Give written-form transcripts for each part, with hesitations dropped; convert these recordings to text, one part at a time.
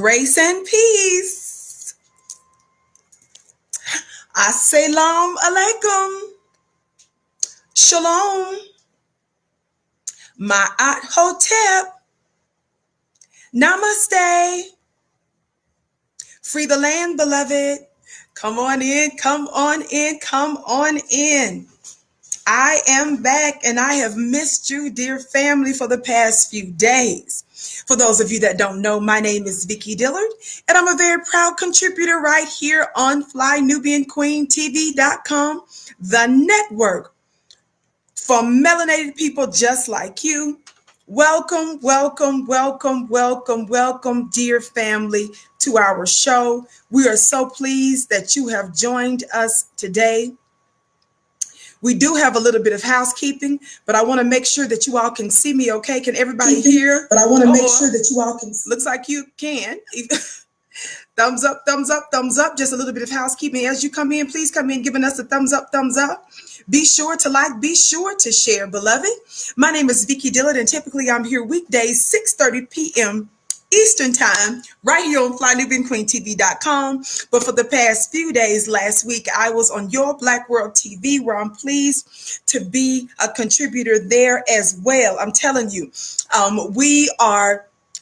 Grace and peace. Assalamu alaikum. Shalom. Ma'at hotep. Namaste. Free the land, beloved. Come on in, come on in, come on in. I am back and I have missed you, dear family, for the past few days. For those of you that don't know, my name is Vicki Dillard, and I'm a very proud contributor right here on FlyNubianQueenTV.com, the network for melanated people just like you. Welcome, welcome, welcome, welcome, welcome, dear family, to our show. We are so pleased that you have joined us today. We do have a little bit of housekeeping, but I want to make sure that you all can see me okay. Can everybody hear? But I want to make sure that you all can see. Looks like you can. Thumbs up, thumbs up, thumbs up. Just a little bit of housekeeping. As you come in, please come in giving us a thumbs up, thumbs up. Be sure to like, be sure to share, beloved. My name is Vicki Dillard, and typically I'm here weekdays, 6:30 p.m. Eastern time, right here on FlyNubianQueenTV.com. But for the past few days, last week, I was on Your Black World TV, where I'm pleased to be a contributor there as well. I'm telling you,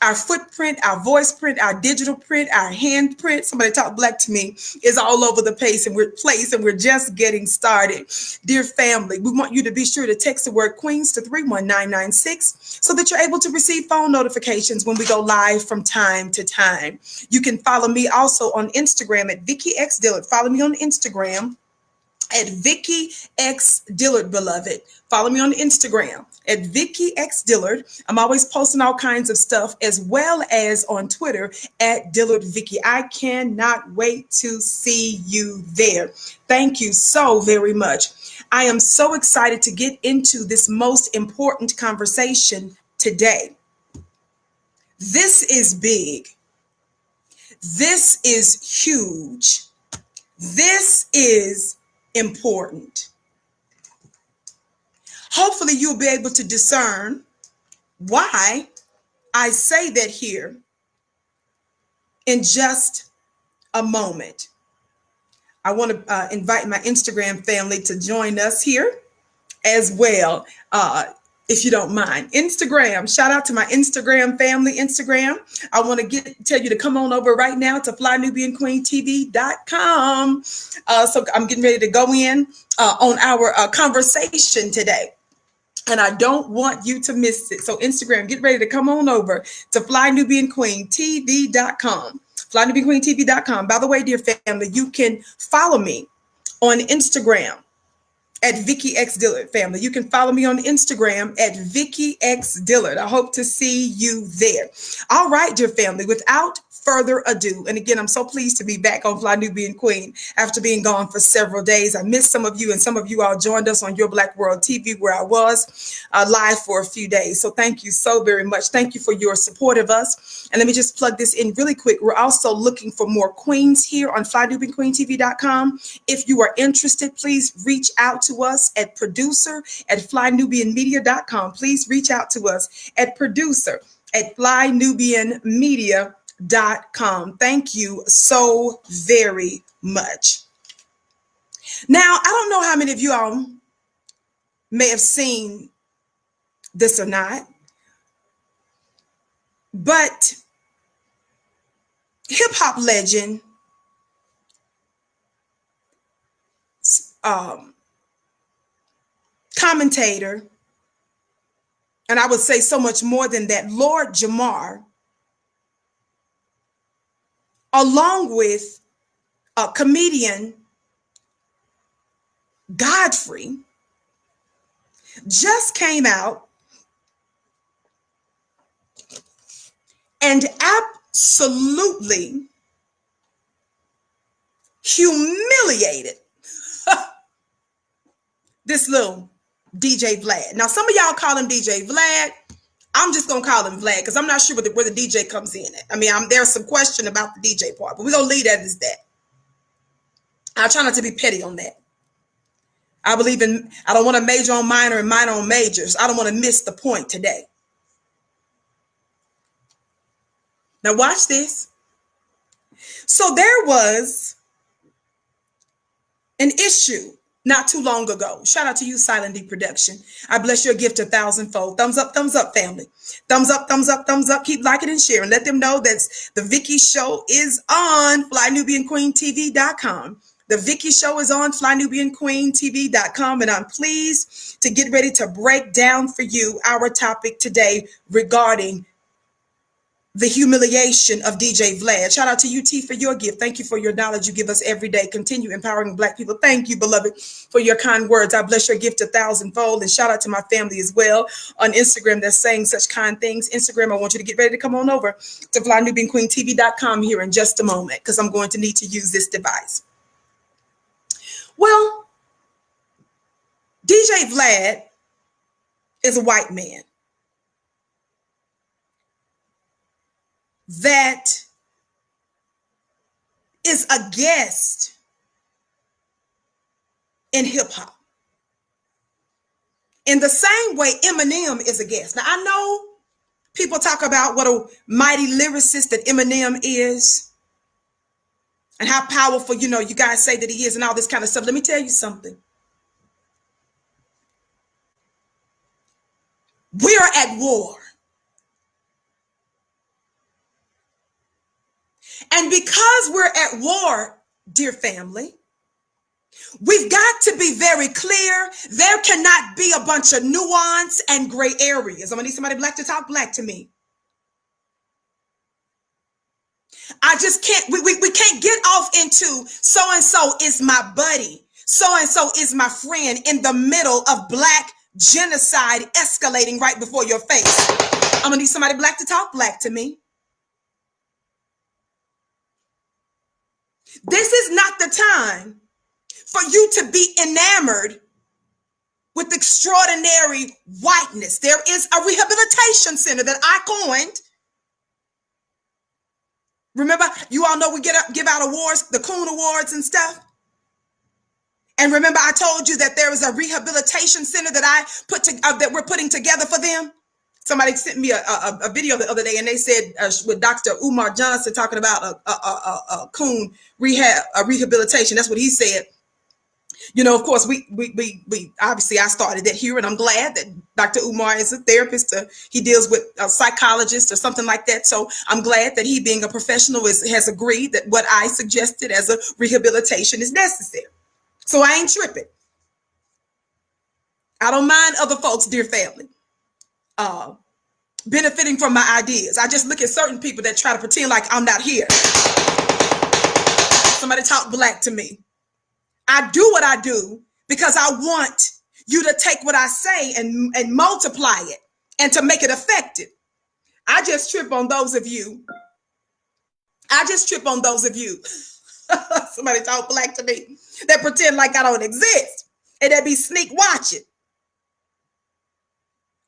our footprint, our voice print, our digital print, our hand print, somebody talk black to me, is all over the place, and we're just getting started. Dear family, we want you to be sure to text the word Queens to 31996 so that you're able to receive phone notifications when we go live from time to time. You can follow me also on Instagram at Vicki X Dillard. Follow me on Instagram at Vicki X Dillard, beloved. Follow me on Instagram at Vicki X Dillard. I'm always posting all kinds of stuff, as well as on Twitter at Dillard Vicki. I cannot wait to see you there. Thank you so very much. I am so excited to get into this most important conversation today. This is big. This is huge. This is important. Hopefully you'll be able to discern why I say that here in just a moment. I want to invite my Instagram family to join us here as well, if you don't mind. Instagram, shout out to my Instagram family. Instagram, I want to tell you to come on over right now to FlyNubianQueenTV.com. So I'm getting ready to go in on our conversation today, and I don't want you to miss it. So Instagram, get ready to come on over to FlyNubianQueenTV.com. FlyNubianQueenTV.com. By the way, dear family, you can follow me on Instagram at Vicki X Dillard, family. You can follow me on Instagram at Vicki X Dillard. I hope to see you there. All right, dear family, without further ado, and again, I'm so pleased to be back on Fly Nubian Queen after being gone for several days. I missed some of you, and some of you all joined us on Your Black World TV, where I was live for a few days. So thank you so very much. Thank you for your support of us. And let me just plug this in really quick. We're also looking for more queens here on FlyNubianQueenTV.com. If you are interested, please reach out to us at producer at FlyNubianMedia.com. Please reach out to us at producer at FlyNubianMedia.com. Thank you so very much. Now, I don't know how many of you all may have seen this or not, but hip hop legend commentator, and I would say so much more than that, Lord Jamar, along with comedian Godfrey, just came out and absolutely humiliated this little DJ Vlad. Now, some of y'all call him DJ Vlad. I'm just going to call him Vlad because I'm not sure where the DJ comes in at. I mean, there's some question about the DJ part, but we're going to leave that as that. I'll try not to be petty on that. I don't want to major on minor and minor on majors. I don't want to miss the point today. Now watch this. So there was an issue not too long ago. Shout out to you, Silent D Production. I bless your gift 1,000-fold. Thumbs up, family. Thumbs up, thumbs up, thumbs up. Keep liking and sharing. Let them know that the Vicki Show is on FlyNubianQueenTV.com. The Vicki Show is on FlyNubianQueenTV.com, and I'm pleased to get ready to break down for you our topic today regarding the humiliation of DJ Vlad. Shout out to you, T, for your gift. Thank you for your knowledge you give us every day. Continue empowering Black people. Thank you, beloved, for your kind words. I bless your gift 1,000-fold. And shout out to my family as well on Instagram that's saying such kind things. Instagram, I want you to get ready to come on over to FlyNubianQueenTV.com here in just a moment, because I'm going to need to use this device. Well, DJ Vlad is a white man that is a guest in hip hop. In the same way Eminem is a guest. Now, I know people talk about what a mighty lyricist that Eminem is and how powerful, you guys say that he is and all this kind of stuff. Let me tell you something. We are at war. And because we're at war, dear family, we've got to be very clear. There cannot be a bunch of nuance and gray areas. I'm gonna need somebody Black to talk Black to me. I just can't, we can't get off into so-and-so is my buddy, so-and-so is my friend in the middle of Black genocide escalating right before your face. I'm gonna need somebody Black to talk Black to me. This is not the time for you to be enamored with extraordinary whiteness. There is a rehabilitation center that I coined. Remember, you all know we give out awards, the Coon Awards and stuff. And remember, I told you that there is a rehabilitation center that that we're putting together for them. Somebody sent me a video the other day, and they said with Dr. Umar Johnson talking about a coon rehabilitation. That's what he said. Of course, we obviously I started that here, and I'm glad that Dr. Umar is a therapist. He deals with a psychologist or something like that. So I'm glad that he, being a professional, has agreed that what I suggested as a rehabilitation is necessary. So I ain't tripping. I don't mind other folks, dear family, benefiting from my ideas. I just look at certain people that try to pretend like I'm not here. Somebody talk Black to me. I do what I do because I want you to take what I say and multiply it and to make it effective. I just trip on those of you. Somebody talk Black to me that pretend like I don't exist and that be sneak watching.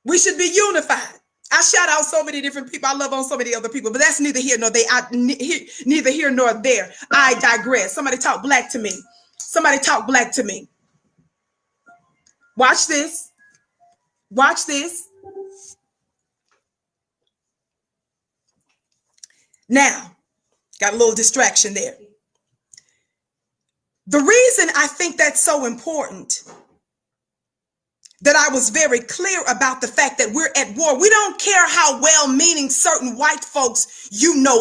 We should be unified. I shout out so many different people. I love on so many other people, but that's neither here nor there. Neither here nor there. I digress. Somebody talk Black to me. Somebody talk Black to me. Watch this. Watch this. Now, got a little distraction there. The reason I think that's so important, that I was very clear about the fact that we're at war. We don't care how well-meaning certain white folks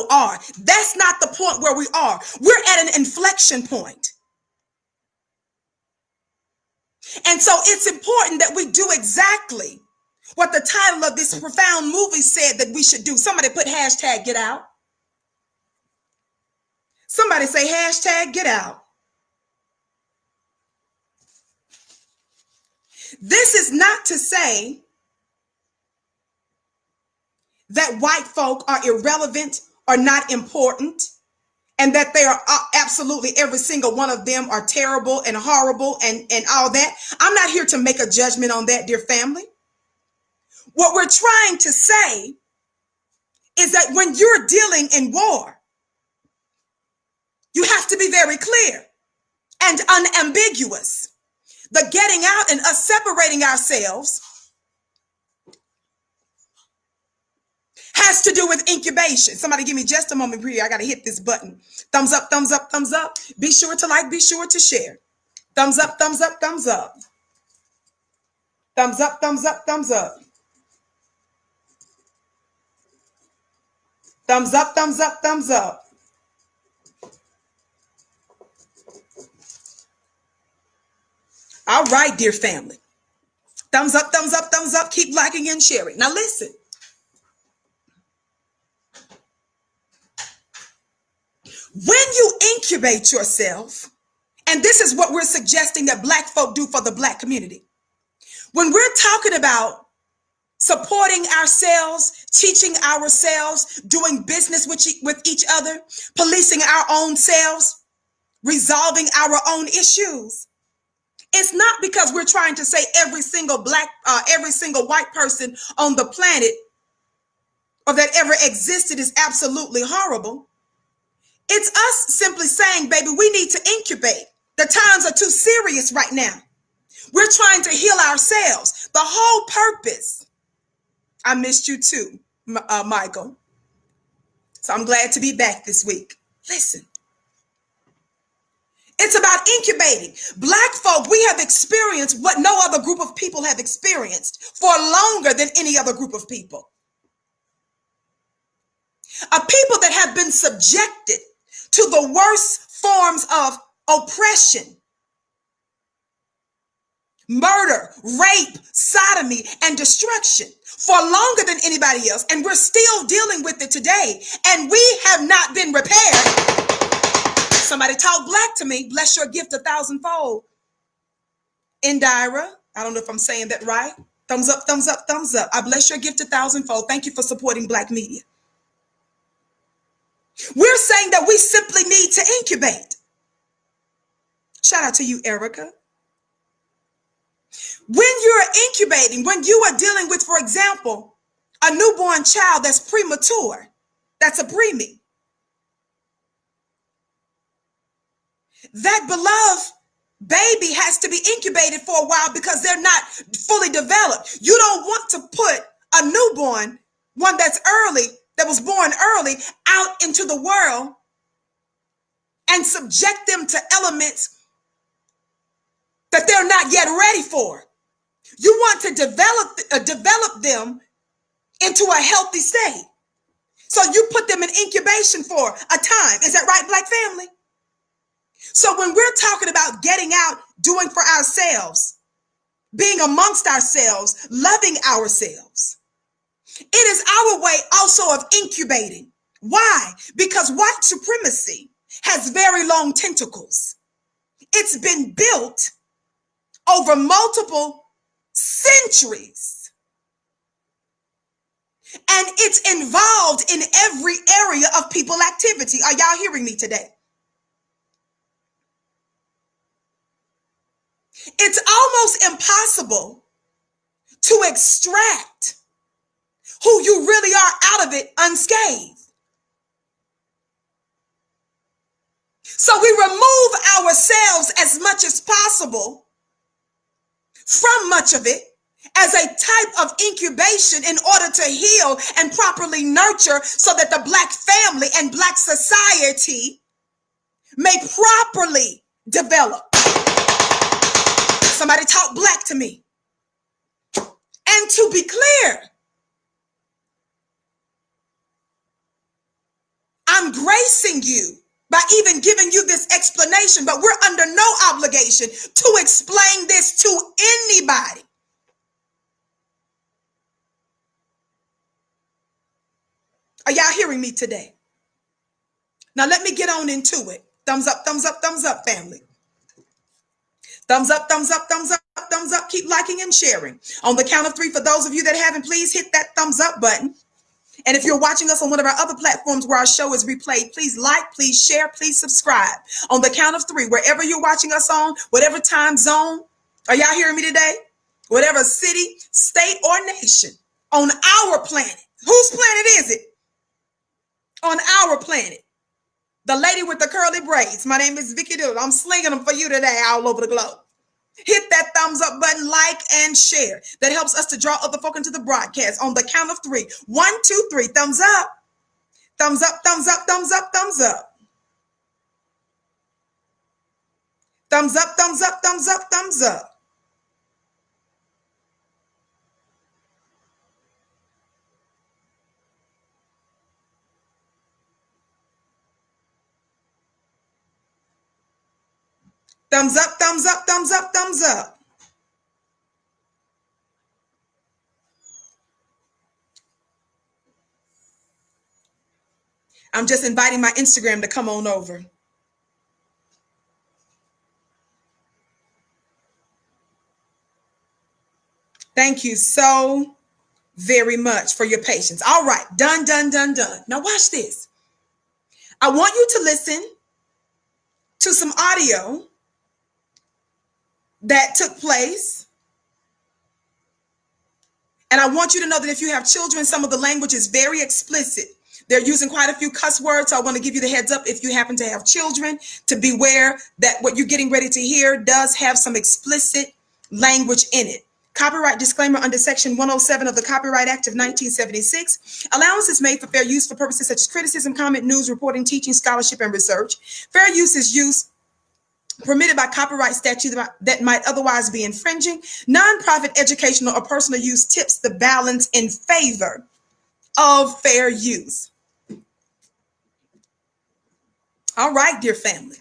are. That's not the point where we are. We're at an inflection point. And so it's important that we do exactly what the title of this profound movie said that we should do. Somebody put hashtag get out. Somebody say hashtag get out. This is not to say that white folk are irrelevant or not important, and that they are absolutely every single one of them are terrible and horrible and all that. I'm not here to make a judgment on that, dear family. What we're trying to say is that when you're dealing in war, you have to be very clear and unambiguous. The getting out and us separating ourselves has to do with incubation. Somebody give me just a moment here. I got to hit this button. Thumbs up, thumbs up, thumbs up. Be sure to like, be sure to share. Thumbs up, thumbs up, thumbs up. Thumbs up, thumbs up, thumbs up. Thumbs up, thumbs up, thumbs up. All right, dear family. Thumbs up, thumbs up, thumbs up. Keep liking and sharing. Now listen. When you incubate yourself, and this is what we're suggesting that Black folk do for the Black community. When we're talking about supporting ourselves, teaching ourselves, doing business with each other, policing our own selves, resolving our own issues, it's not because we're trying to say every single white person on the planet or that ever existed is absolutely horrible. It's us simply saying, baby, we need to incubate. The times are too serious right now. We're trying to heal ourselves. The whole purpose. I missed you too, Michael. So I'm glad to be back this week. Listen. It's about incubating. Black folk, we have experienced what no other group of people have experienced for longer than any other group of people. A people that have been subjected to the worst forms of oppression, murder, rape, sodomy, and destruction for longer than anybody else. And we're still dealing with it today. And we have not been repaired. Somebody talk Black to me. Bless your gift 1,000-fold. Indira, I don't know if I'm saying that right. Thumbs up, thumbs up, thumbs up. I bless your gift 1,000-fold. Thank you for supporting Black media. We're saying that we simply need to incubate. Shout out to you, Erica. When you're incubating, when you are dealing with, for example, a newborn child that's premature, that's a preemie, that beloved baby has to be incubated for a while because they're not fully developed. You don't want to put a newborn, one that's early, that was born early, out into the world and subject them to elements that they're not yet ready for. You want to develop them into a healthy state. So you put them in incubation for a time. Is that right, Black family? So when we're talking about getting out, doing for ourselves, being amongst ourselves, loving ourselves, it is our way also of incubating. Why? Because white supremacy has very long tentacles. It's been built over multiple centuries. And it's involved in every area of people activity. Are y'all hearing me today? It's almost impossible to extract who you really are out of it unscathed. So we remove ourselves as much as possible from much of it as a type of incubation in order to heal and properly nurture so that the Black family and Black society may properly develop. Somebody talk Black to me. And to be clear, I'm gracing you by even giving you this explanation, but we're under no obligation to explain this to anybody. Are y'all hearing me today? Now let me get on into it. Thumbs up, thumbs up, thumbs up, family. Thumbs up, thumbs up, thumbs up, thumbs up. Keep liking and sharing. On the count of 3, for those of you that haven't, please hit that thumbs up button. And if you're watching us on one of our other platforms where our show is replayed, please like, please share, please subscribe. On the count of 3, wherever you're watching us on, whatever time zone, are y'all hearing me today? Whatever city, state, or nation on our planet. Whose planet is it? On our planet. The lady with the curly braids. My name is Vicki Dillard. I'm slinging them for you today all over the globe. Hit that thumbs up button, like and share. That helps us to draw other folk into the broadcast. On the count of 3. 1, 2, 3. Thumbs up. Thumbs up, thumbs up, thumbs up, thumbs up. Thumbs up, thumbs up, thumbs up, thumbs up. Thumbs up, thumbs up, thumbs up, thumbs up. I'm just inviting my Instagram to come on over. Thank you so very much for your patience. All right, done, done, done, done. Now watch this. I want you to listen to some audio that took place. And I want you to know that if you have children, some of the language is very explicit. They're using quite a few cuss words. So I want to give you the heads up if you happen to have children to beware that what you're getting ready to hear does have some explicit language in it. Copyright disclaimer under Section 107 of the Copyright Act of 1976. Allowance is made for fair use for purposes such as criticism, comment, news, reporting, teaching, scholarship, and research. Fair use is used permitted by copyright statute that might otherwise be infringing. Non-profit educational or personal use tips the balance in favor of fair use. All right, dear family.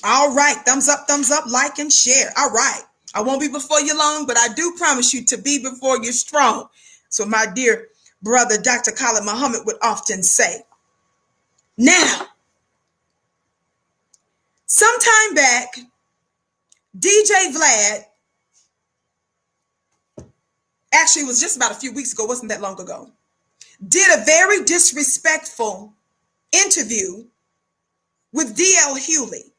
All right, thumbs up, like and share. All right. I won't be before you long, but I do promise you to be before you strong. So my dear brother, Dr. Khalid Muhammad would often say. Now, sometime back, DJ Vlad, actually it was just about a few weeks ago, wasn't that long ago, did a very disrespectful interview with D.L. Hughley,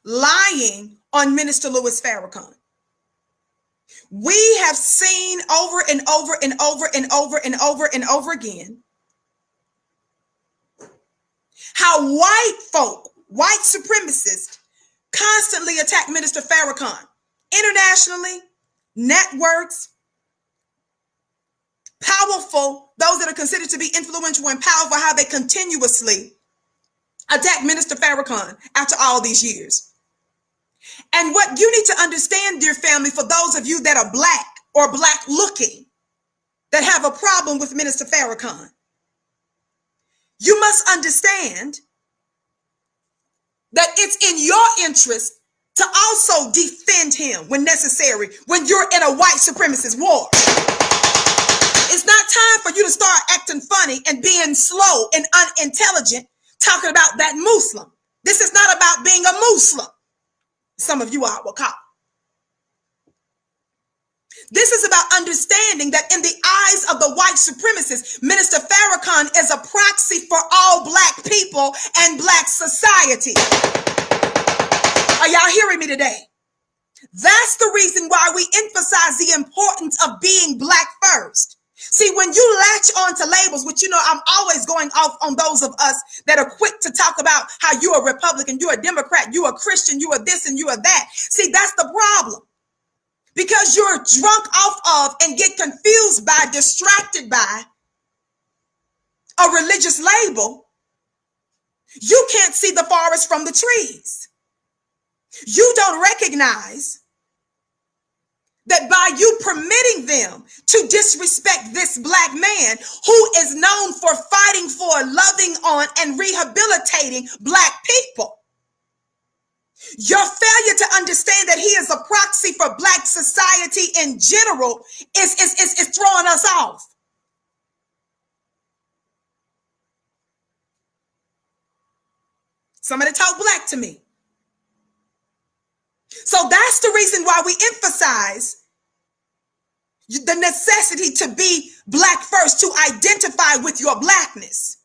lying on Minister Louis Farrakhan. We have seen over and over and over and over and over and over again how white folk, white supremacists, constantly attack Minister Farrakhan. Internationally, networks, powerful, those that are considered to be influential and powerful, how they continuously attack Minister Farrakhan after all these years. And what you need to understand, dear family, for those of you that are black or black looking, that have a problem with Minister Farrakhan, you must understand that it's in your interest to also defend him when necessary, when you're in a white supremacist war. It's not time for you to start acting funny and being slow and unintelligent talking about that Muslim. This is not about being a Muslim. Some of you are will call. This is about understanding that in the eyes of the white supremacists, Minister Farrakhan is a proxy for all black people and black society. Are y'all hearing me today? That's the reason why we emphasize the importance of being black first. See, when you latch on to labels, which, you know, I'm always going off on those of us that are quick to talk about how you're a Republican, you're a Democrat, you're a Christian, you are this and you are that. See, that's the problem. Because you're drunk off of and get confused by, distracted by a religious label, you can't see the forest from the trees. You don't recognize that by you permitting them to disrespect this black man who is known for fighting for, loving on, and rehabilitating black people, your failure to understand that he is a proxy for black society in general is throwing us off. Somebody talk black to me. So that's the reason why we emphasize the necessity to be black first, to identify with your blackness.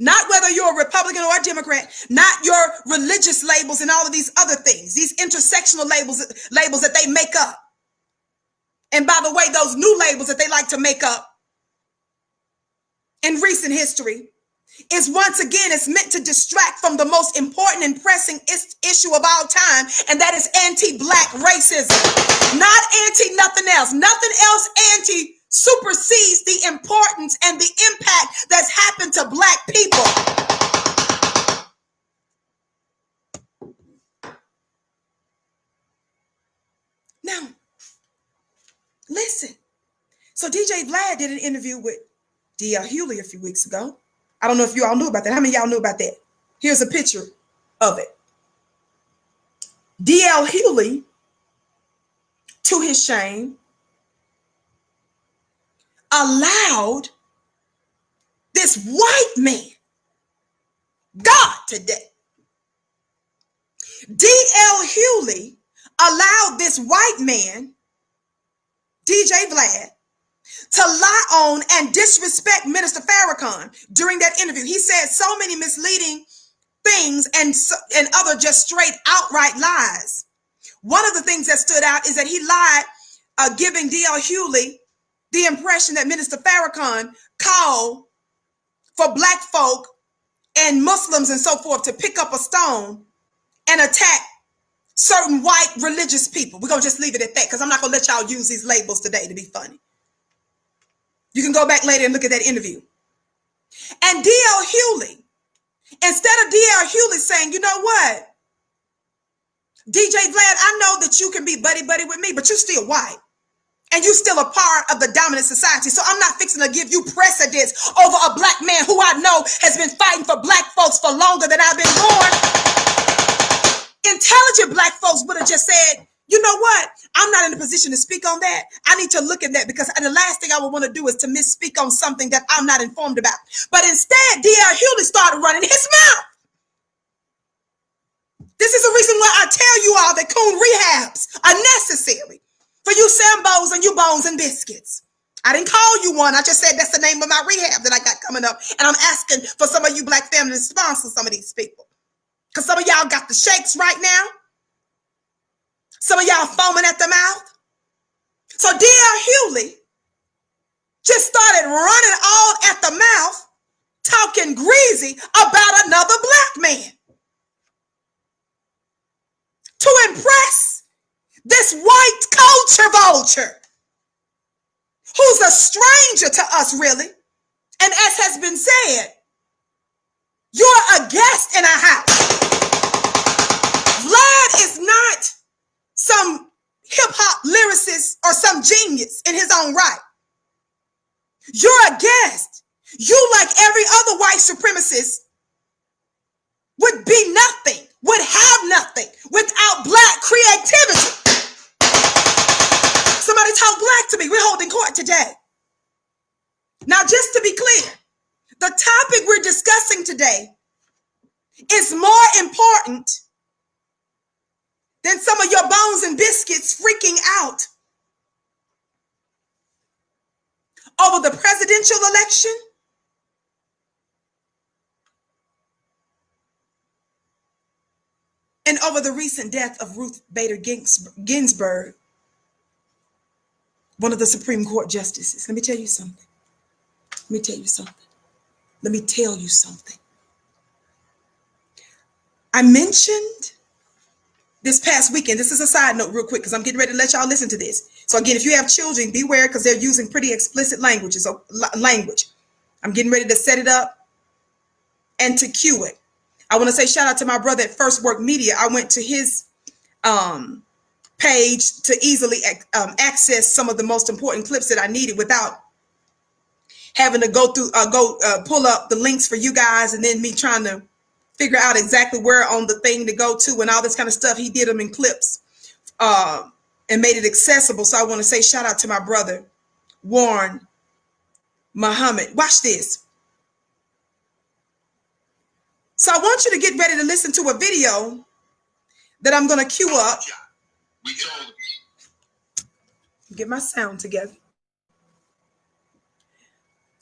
Not whether you're a Republican or a Democrat, not your religious labels and all of these other things, these intersectional labels that they make up. And by the way, those new labels that they like to make up in recent history, is once again, it's meant to distract from the most important and pressing issue of all time, and that is anti-Black racism. Not anti-nothing else. Nothing else supersedes the importance and the impact that's happened to Black people. Now, listen. So DJ Vlad did an interview with D.L. Hughley a few weeks ago. I don't know if you all knew about that. How many of y'all knew about that? Here's a picture of it. D.L. Hughley, to his shame, allowed this white man, God today, D.L. Hughley allowed this white man, DJ Vlad, to lie on and disrespect Minister Farrakhan during that interview. He said so many misleading things and other just straight outright lies. One of the things that stood out is that he lied, giving D.L. Hughley the impression that Minister Farrakhan called for Black folk and Muslims and so forth to pick up a stone and attack certain white religious people. We're going to just leave it at that because I'm not going to let y'all use these labels today to be funny. You can go back later and look at that interview. And D.L. Hughley, instead of D.L. Hughley saying, you know what, DJ Vlad, I know that you can be buddy-buddy with me, but you're still white. And you're still a part of the dominant society. So I'm not fixing to give you precedence over a Black man who I know has been fighting for Black folks for longer than I've been born. Intelligent Black folks would have just said, you know what? I'm not in a position to speak on that. I need to look at that because the last thing I would want to do is to misspeak on something that I'm not informed about. But instead, D.L. Hughley started running his mouth. This is the reason why I tell you all that coon rehabs are necessary for you Sambos and you Bones and Biscuits. I didn't call you one. I just said that's the name of my rehab that I got coming up. And I'm asking for some of you Black families to sponsor some of these people. Because some of y'all got the shakes right now. Some of y'all foaming at the mouth. So D.L. Hughley just started running all at the mouth, talking greasy about another Black man. To impress this white culture vulture, who's a stranger to us, really. And as has been said, you're a guest in our house. Vlad is not some hip-hop lyricist or some genius in his own right. You're a guest. You, like every other white supremacist, would be nothing, would have nothing without Black creativity. Somebody talk Black to me. We're holding court today. Now, just to be clear, the topic we're discussing today is more important than some of your Bones and Biscuits freaking out over the presidential election and over the recent death of Ruth Bader Ginsburg, one of the Supreme Court justices. Let me tell you something. Let me tell you something. Let me tell you something. I mentioned this past weekend, this is a side note real quick because I'm getting ready to let y'all listen to this. So again, if you have children, beware because they're using pretty explicit language. I'm getting ready to set it up and to cue it. I want to say shout out to my brother at First Work Media. I went to his page to easily access some of the most important clips that I needed without having to go through, pull up the links for you guys and then me trying to figure out exactly where on the thing to go to and all this kind of stuff. He did them in clips and made it accessible. So I want to say shout out to my brother, Warren Muhammad. Watch this. So I want you to get ready to listen to a video that I'm going to cue up. Get my sound together.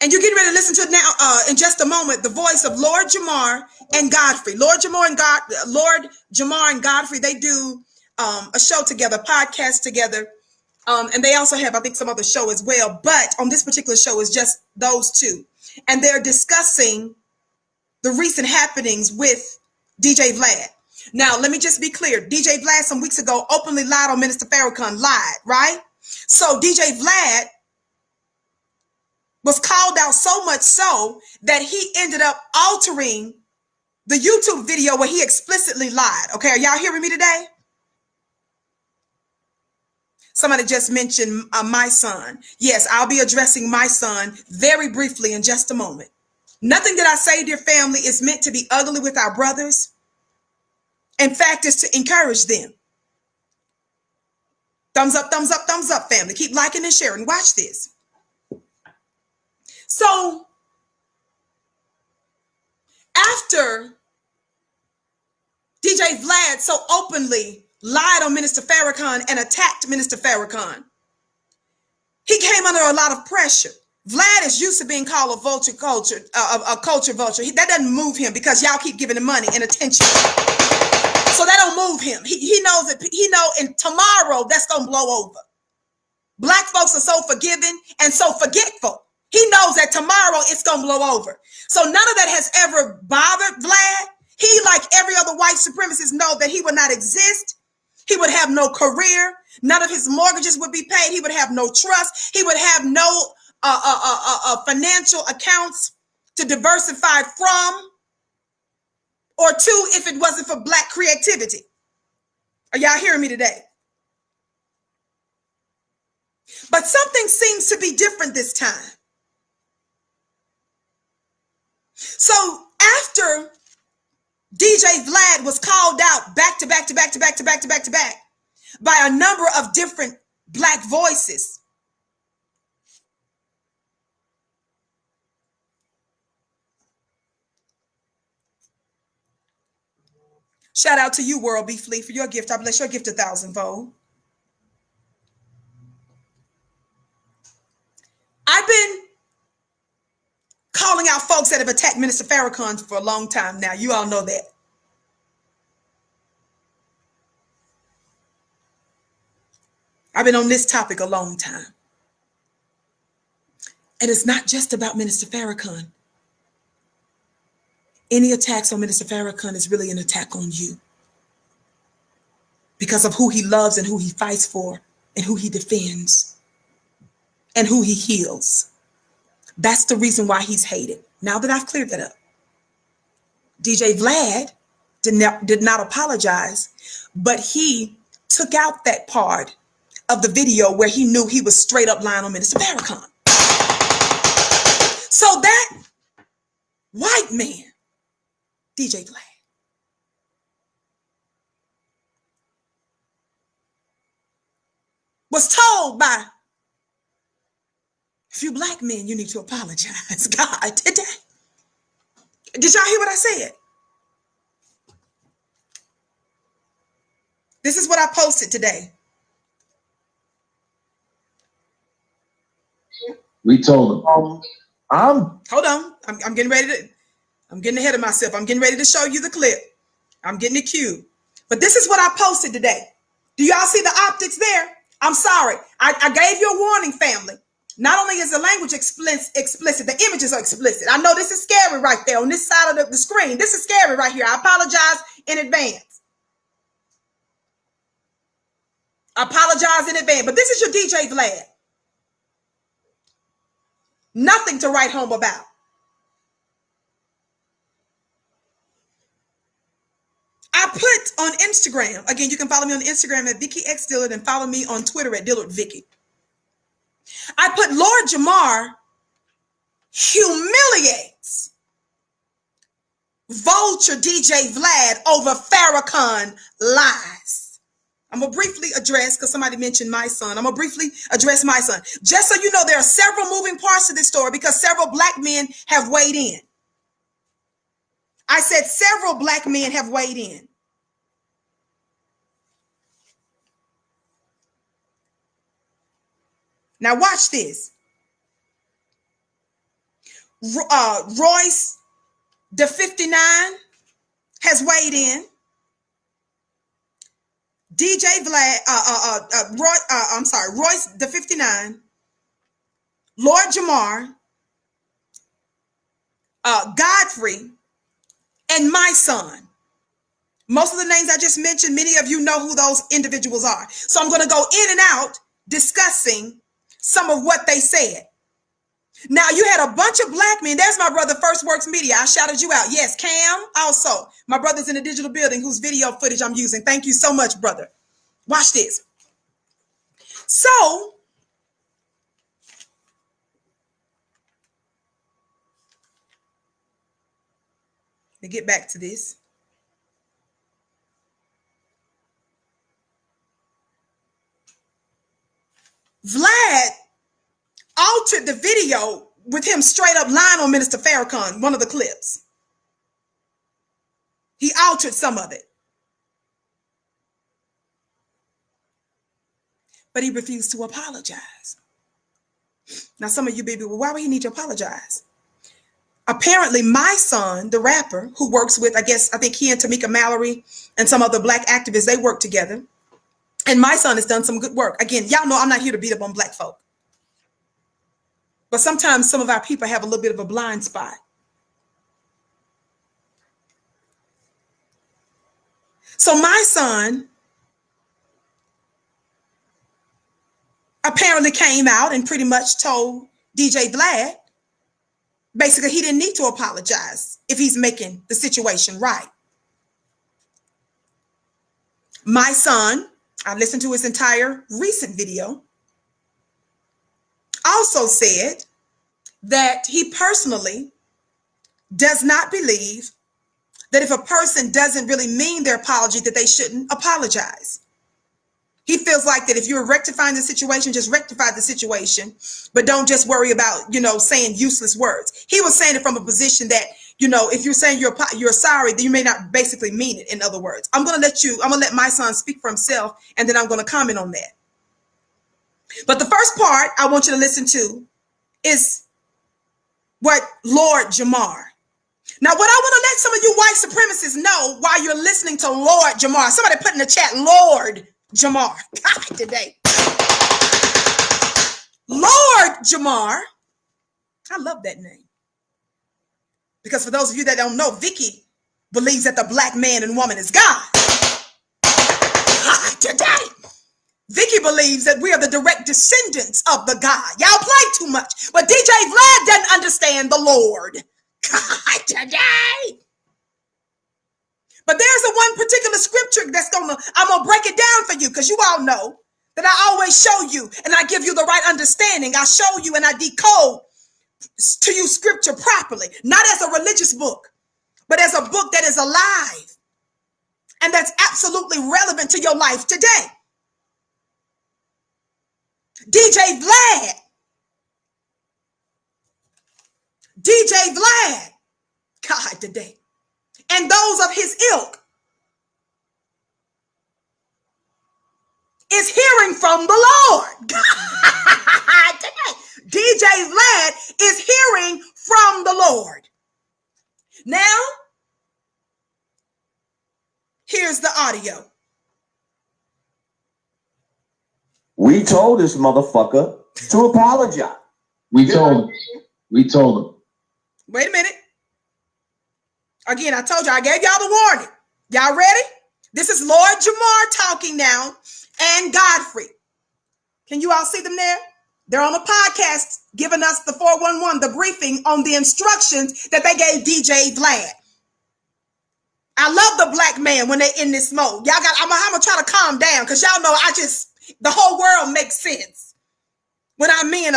And you're getting ready to listen to now, in just a moment, the voice of Lord Jamar and Godfrey. Lord Jamar and Godfrey, they do a show together, podcast together. And they also have, I think, some other show as well. But on this particular show is just those two. And they're discussing the recent happenings with DJ Vlad. Now, let me just be clear. DJ Vlad some weeks ago openly lied on Minister Farrakhan, lied, right? So DJ Vlad was called out so much so that he ended up altering the YouTube video where he explicitly lied. Okay, are y'all hearing me today? Somebody just mentioned my son. Yes, I'll be addressing my son very briefly in just a moment. Nothing that I say, dear family, is meant to be ugly with our brothers. In fact, it's to encourage them. Thumbs up, thumbs up, thumbs up, family. Keep liking and sharing. Watch this. So, after DJ Vlad so openly lied on Minister Farrakhan and attacked Minister Farrakhan, he came under a lot of pressure. Vlad is used to being called a vulture culture, a culture vulture. That doesn't move him because y'all keep giving him money and attention. So that don't move him. He knows that and tomorrow that's gonna blow over. Black folks are so forgiving and so forgetful. He knows that tomorrow it's gonna blow over. So none of that has ever bothered Vlad. He, like every other white supremacist, know that he would not exist. He would have no career. None of his mortgages would be paid. He would have no trust. He would have no financial accounts to diversify from or to if it wasn't for Black creativity. Are y'all hearing me today? But something seems to be different this time. So after DJ Vlad was called out back to back by a number of different Black voices, shout out to you, World Be Fleet, for your gift. I bless your gift 1,000-fold. I've been calling out folks that have attacked Minister Farrakhan for a long time now. You all know that. I've been on this topic a long time. And it's not just about Minister Farrakhan. Any attacks on Minister Farrakhan is really an attack on you because of who he loves and who he fights for and who he defends and who he heals. That's the reason why he's hated. Now that I've cleared that up, DJ Vlad did not apologize, but he took out that part of the video where he knew he was straight up lying on Minister Farrakhan. So that white man, DJ Vlad, was told by a few Black men, you need to apologize. God, did y'all hear what I said? This is what I posted today. We told them, hold on. I'm getting ready to, I'm getting ahead of myself. I'm getting ready to show you the clip. I'm getting it cued. But this is what I posted today. Do y'all see the optics there? I'm sorry. I gave you a warning, family. Not only is the language explicit, the images are explicit. I know this is scary right there on this side of the screen. This is scary right here. I apologize in advance. I apologize in advance. But this is your DJ Vlad. Nothing to write home about. I put on Instagram, again, you can follow me on Instagram at Vicki X Dillard and follow me on Twitter at Dillard Vicki. I put Lord Jamar humiliates vulture DJ Vlad over Farrakhan lies. I'm going to briefly address, because somebody mentioned my son. I'm going to briefly address my son. Just so you know, there are several moving parts to this story because several Black men have weighed in. I said several Black men have weighed in. Now watch this. Royce, the 59, has weighed in. DJ Vlad, Royce, the 59, Lord Jamar, Godfrey, and my son. Most of the names I just mentioned, many of you know who those individuals are. So I'm going to go in and out discussing some of what they said. Now, you had a bunch of black men. There's my brother, First Works Media. I shouted you out. Yes, Cam also. My brother's in the digital building whose video footage I'm using. Thank you so much, brother. Watch this. So, let me get back to this. Vlad altered the video with him straight up lying on Minister Farrakhan, one of the clips. He altered some of it. But he refused to apologize. Now, some of you baby, well, why would he need to apologize? Apparently, my son, the rapper, who works with, I think he and Tamika Mallory and some other black activists, they work together. And my son has done some good work. Again, y'all know I'm not here to beat up on black folk. But sometimes some of our people have a little bit of a blind spot. So my son apparently came out and pretty much told DJ Vlad, basically he didn't need to apologize if he's making the situation right. My son, I listened to his entire recent video, also said that he personally does not believe that if a person doesn't really mean their apology, that they shouldn't apologize. He feels like that if you're rectifying the situation, just rectify the situation, but don't just worry about, saying useless words. He was saying it from a position that, if you're saying you're sorry, then you may not basically mean it. In other words, I'm going to let my son speak for himself, and then I'm going to comment on that. But the first part I want you to listen to is what Lord Jamar. Now, what I want to let some of you white supremacists know while you're listening to Lord Jamar, somebody put in the chat, Lord Jamar. God, today. Lord Jamar. I love that name. Because for those of you that don't know, Vicki believes that the black man and woman is God. God, today. Vicki believes that we are the direct descendants of the God. Y'all play too much. But DJ Vlad doesn't understand the Lord. God, today. But there's a one particular scripture I'm going to break it down for you, because you all know that I always show you and I give you the right understanding. I show you and I decode to you scripture properly, not as a religious book, but as a book that is alive and that's absolutely relevant to your life today. DJ Vlad, God, today, and those of his ilk is hearing from the Lord. God, today, DJ Vlad is hearing from the Lord. Now, here's the audio. We told this motherfucker to apologize. We told him. Wait a minute. Again, I told you, I gave y'all the warning. Y'all ready? This is Lord Jamar talking now, and Godfrey. Can you all see them there? They're on a podcast giving us the 411, the briefing on the instructions that they gave DJ Vlad. I love the black man when they're in this mode. Y'all I'm gonna try to calm down, because y'all know the whole world makes sense when I'm in.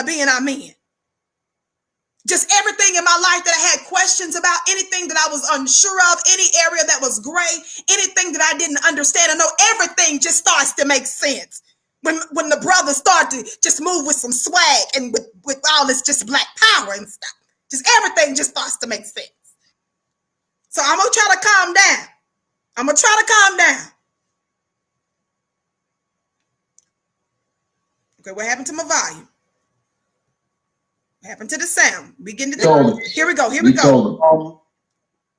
Just everything in my life that I had questions about, anything that I was unsure of, any area that was gray, anything that I didn't understand. I know everything just starts to make sense when the brothers start to just move with some swag and with all this just black power and stuff. Just everything just starts to make sense. So I'm going to try to calm down. Okay, what happened to my volume? What happened to the sound? Here we go.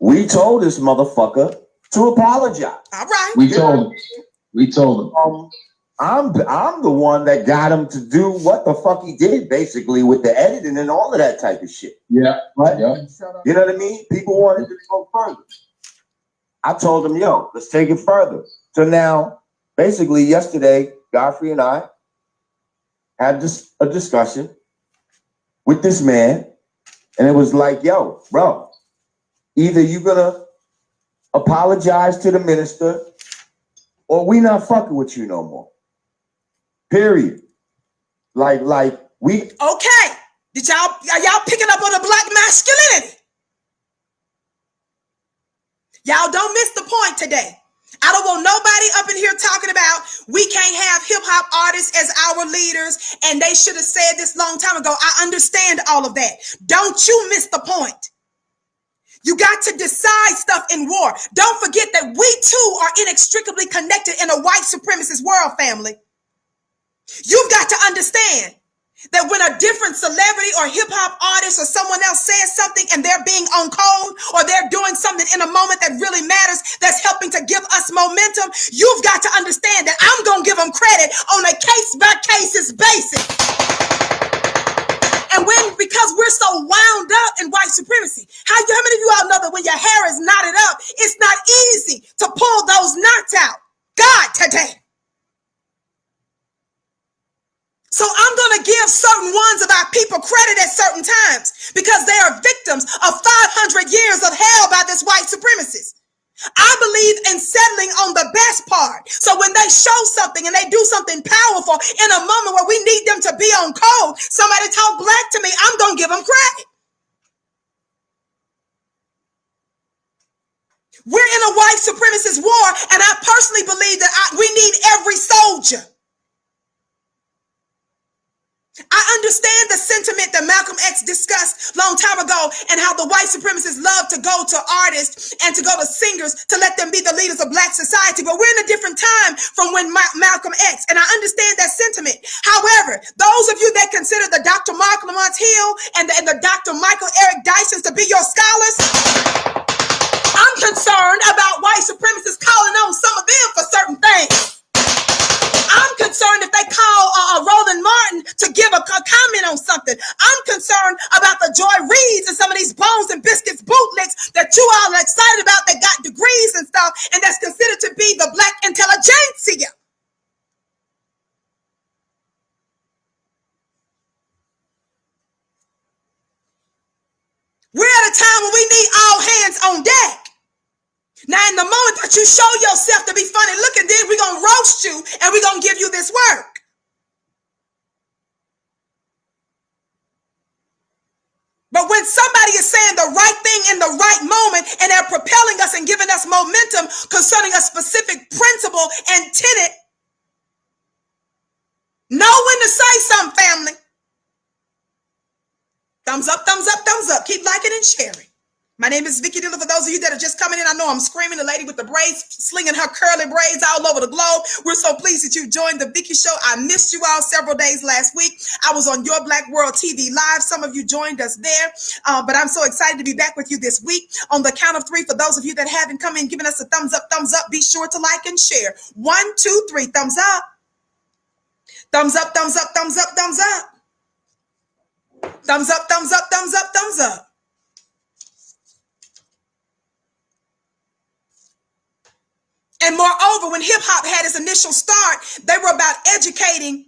We told this motherfucker to apologize. All right. We told him. I'm the one that got him to do what the fuck he did, basically, with the editing and all of that type of shit. Yeah. Right? Yeah. You know what I mean? People wanted to go further. I told him, yo, let's take it further. So now, basically, yesterday, Godfrey and I had a discussion with this man, and it was like, yo, bro, either you're gonna apologize to the minister, or we not fucking with you no more. Period. Like we. Okay. Are y'all picking up on the black masculinity? Y'all don't miss the point today. I don't want nobody up in here talking about we can't have hip hop artists as our leaders and they should have said this long time ago. I understand all of that. Don't you miss the point. You got to decide stuff in war. Don't forget that we too are inextricably connected in a white supremacist world, family. You've got to understand that when a different celebrity or hip hop artist or someone else says something and they're being on code or they're doing something in a moment that really matters, that's helping to give us momentum, you've got to understand that I'm going to give them credit on a case by cases basis. And because we're so wound up in white supremacy, how many of you all know that when your hair is knotted up, it's not easy to pull those knots out? God, today. So I'm going to give certain ones of our people credit at certain times because they are victims of 500 years of hell by this white supremacist. I believe in settling on the best part. So when they show something and they do something powerful in a moment where we need them to be on code, somebody talk black to me, I'm going to give them credit. We're in a white supremacist war, and I personally believe that we need every soldier. I understand the sentiment that Malcolm X discussed a long time ago and how the white supremacists love to go to artists and to go to singers to let them be the leaders of black society. But we're in a different time from when Malcolm X, and I understand that sentiment. However, those of you that consider the Dr. Mark Lamont Hill and the Dr. Michael Eric Dysons to be your scholars, I'm concerned about white supremacists calling on some of them for certain things. I'm concerned if they call Roland Martin to give a comment on something. I'm concerned about the Joy Reids and some of these Bones and Biscuits bootlegs that you all are excited about that got degrees and stuff, and that's considered to be the black intelligentsia. We're at a time when we need all hands on deck. Now, in the moment that you show yourself to be funny looking, then we're going to roast you and we're going to give you this work. But when somebody is saying the right thing in the right moment and they're propelling us and giving us momentum concerning a specific principle and tenet, know when to say something, family. Thumbs up, thumbs up, thumbs up. Keep liking and sharing. My name is Vicki Dillard. For those of you that are just coming in, I know I'm screaming, the lady with the braids, slinging her curly braids all over the globe. We're so pleased that you joined the Vicki Show. I missed you all several days last week. I was on Your Black World TV Live. Some of you joined us there, but I'm so excited to be back with you this week. On the count of three, for those of you that haven't come in, giving us a thumbs up, be sure to like and share. 1, 2, 3, thumbs up. Thumbs up, thumbs up, thumbs up, thumbs up. Thumbs up, thumbs up, thumbs up, thumbs up. And moreover, when hip hop had its initial start, they were about educating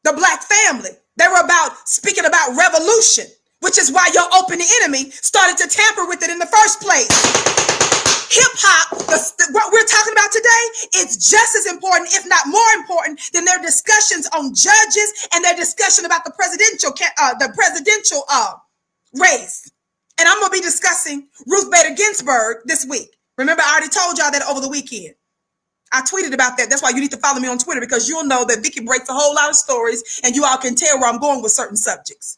the black family. They were about speaking about revolution, which is why your open enemy started to tamper with it in the first place. Hip hop, what we're talking about today, is just as important, if not more important, than their discussions on judges and their discussion about the presidential race. And I'm going to be discussing Ruth Bader Ginsburg this week. Remember, I already told y'all that over the weekend. I tweeted about that. That's why you need to follow me on Twitter, because you'll know that Vicki breaks a whole lot of stories and you all can tell where I'm going with certain subjects.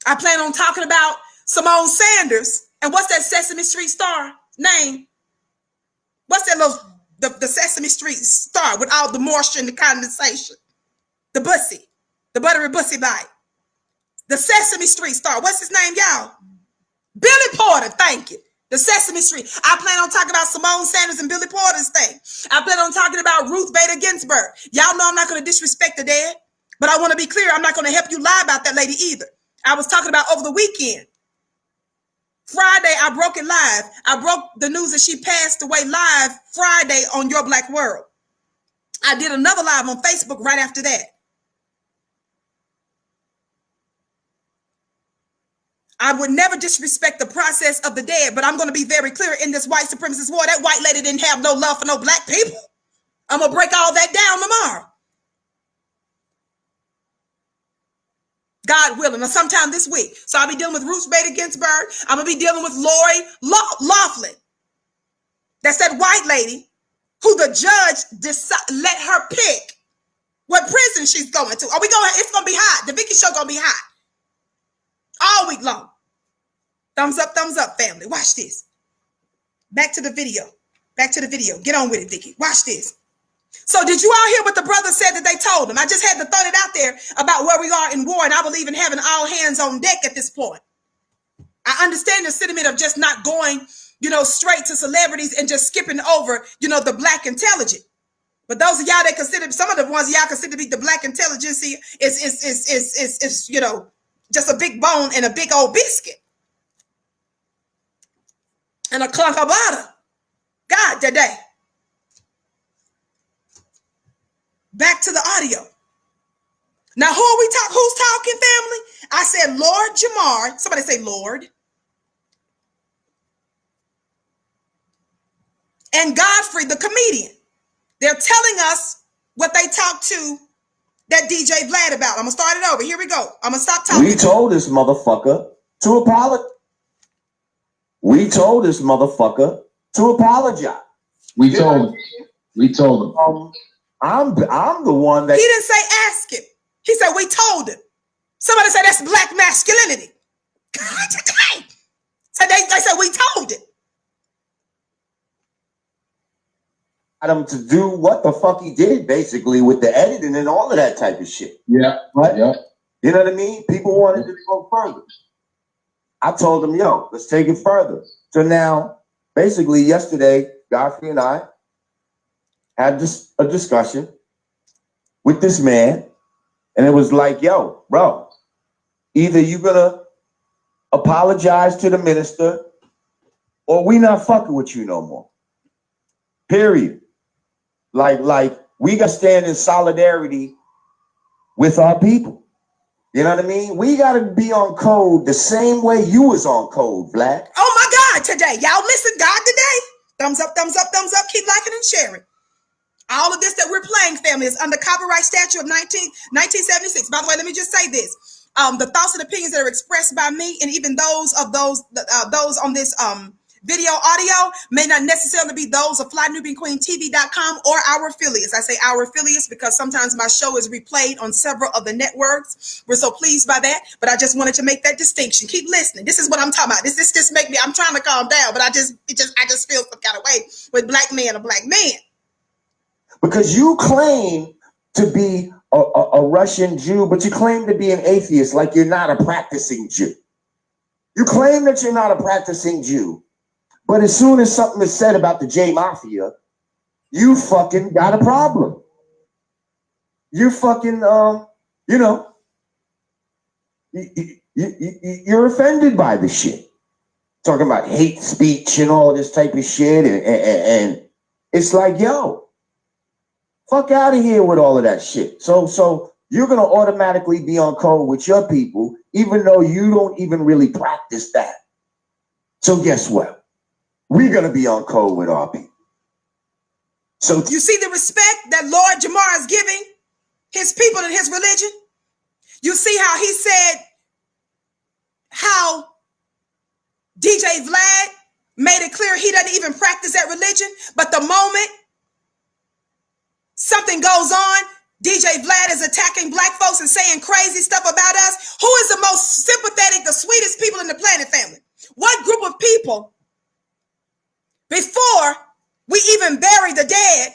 I plan on talking about Simone Sanders and what's that Sesame Street star name? What's that little, the Sesame Street star with all the moisture and the condensation? The bussy, the buttery bussy bite. The Sesame Street star. What's his name, y'all? Billy Porter, thank you. The Sesame Street. I plan on talking about Simone Sanders and Billy Porter's thing. I plan on talking about Ruth Bader Ginsburg. Y'all know I'm not going to disrespect the dead, but I want to be clear. I'm not going to help you lie about that lady either. I was talking about over the weekend. Friday, I broke it live. I broke the news that she passed away live Friday on Your Black World. I did another live on Facebook right after that. I would never disrespect the process of the dead, but I'm going to be very clear in this white supremacist war. That white lady didn't have no love for no black people. I'm going to break all that down tomorrow. God willing, or sometime this week. So I'll be dealing with Ruth Bader Ginsburg. I'm going to be dealing with Lori Loughlin. That's that white lady who the judge let her pick what prison she's going to. Are we going? It's going to be hot. The Vicki show going to be hot all week long. Thumbs up, family. Watch this. Back to the video. Back to the video. Get on with it, Vicki. Watch this. So did you all hear what the brother said that they told him? I just had to throw it out there about where we are in war, and I believe in having all hands on deck at this point. I understand the sentiment of just not going, straight to celebrities and just skipping over, the black intelligence. But those of y'all that consider, some of the ones y'all consider to be the black intelligence is just a big bone and a big old biscuit. And a clunk of butter. God, today. Back to the audio. Now, who's talking, family? I said, Lord Jamar. Somebody say, Lord. And Godfrey, the comedian. They're telling us what they talked to that DJ Vlad about. I'm going to start it over. Here we go. I'm going to stop talking. We told this motherfucker to apologize. We told this motherfucker to apologize. We told him. I'm the one that... He didn't say ask him. He said we told him. Somebody said that's black masculinity. So they said we told him. Him to do what the fuck he did, basically, with the editing and all of that type of shit. Yeah. Right? Yeah. You know what I memean? People wanted to go further. I told them, yo, let's take it further. So now, basically, yesterday, Godfrey and I had a discussion with this man, and it was like, yo, bro, either you're gonna apologize to the minister or we not fucking with you no more. Period. Like we got to stand in solidarity with our people. You know what I mean? We got to be on code the same way you was on code, Vlad. Oh my God, today. Y'all listen, God, today. Thumbs up, thumbs up, thumbs up. Keep liking and sharing. All of this that we're playing, family, is under copyright statute of 1976. By the way, let me just say this. The thoughts and opinions that are expressed by me and even those on this video audio may not necessarily be those of FlyNubianQueenTV.com or our affiliates. I say our affiliates because sometimes my show is replayed on several of the networks. We're so pleased by that, but I just wanted to make that distinction. Keep listening. This is what I'm talking about. This make me, I'm trying to calm down, but I just feel some kind of way with black man or black man. Because you claim to be a Russian Jew, but you claim to be an atheist, like you're not a practicing Jew. You claim that you're not a practicing Jew, but as soon as something is said about the J Mafia, you fucking got a problem. You fucking, you're offended by the shit. Talking about hate speech and all this type of shit, and it's like, yo, fuck out of here with all of that shit. So you're going to automatically be on code with your people, even though you don't even really practice that. So guess what? We're going to be on code with our people. So you see the respect that Lord Jamar is giving his people and his religion? You see how he said how DJ Vlad made it clear he doesn't even practice that religion, but the moment something goes on, DJ Vlad is attacking black folks and saying crazy stuff about us. Who is the most sympathetic, the sweetest people in the planet, family? What group of people, before we even bury the dead,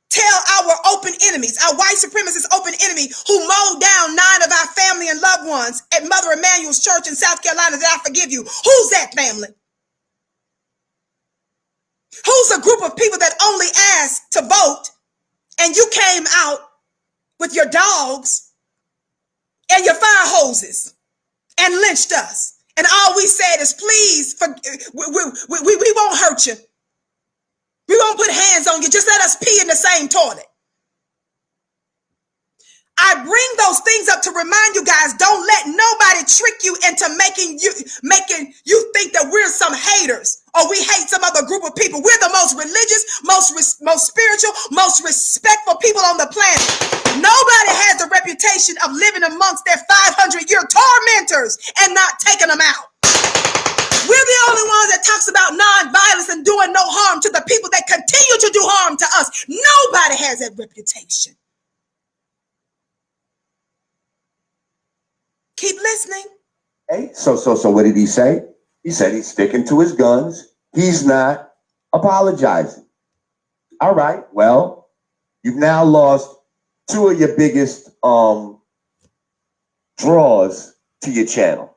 tell our open enemies, our white supremacist open enemy who mowed down 9 of our family and loved ones at Mother Emanuel's Church in South Carolina, that I forgive you? Who's that, family? Who's a group of people that only asked to vote and you came out with your dogs and your fire hoses and lynched us And all we said is, please, we won't hurt you. We won't put hands on you. Just let us pee in the same toilet. I bring those things up to remind you guys, don't let nobody trick you into making you think that we're some haters or we hate some other group of people. We're the most religious, most spiritual, most respectful people on the planet. Nobody has the reputation of living amongst their 500-year tormentors and not taking them out. We're the only ones that talks about non-violence and doing no harm to the people that continue to do harm to us. Nobody has that reputation. Keep listening. Hey, so what did he say? He said he's sticking to his guns. He's not apologizing. All right, well, you've now lost two of your biggest draws to your channel.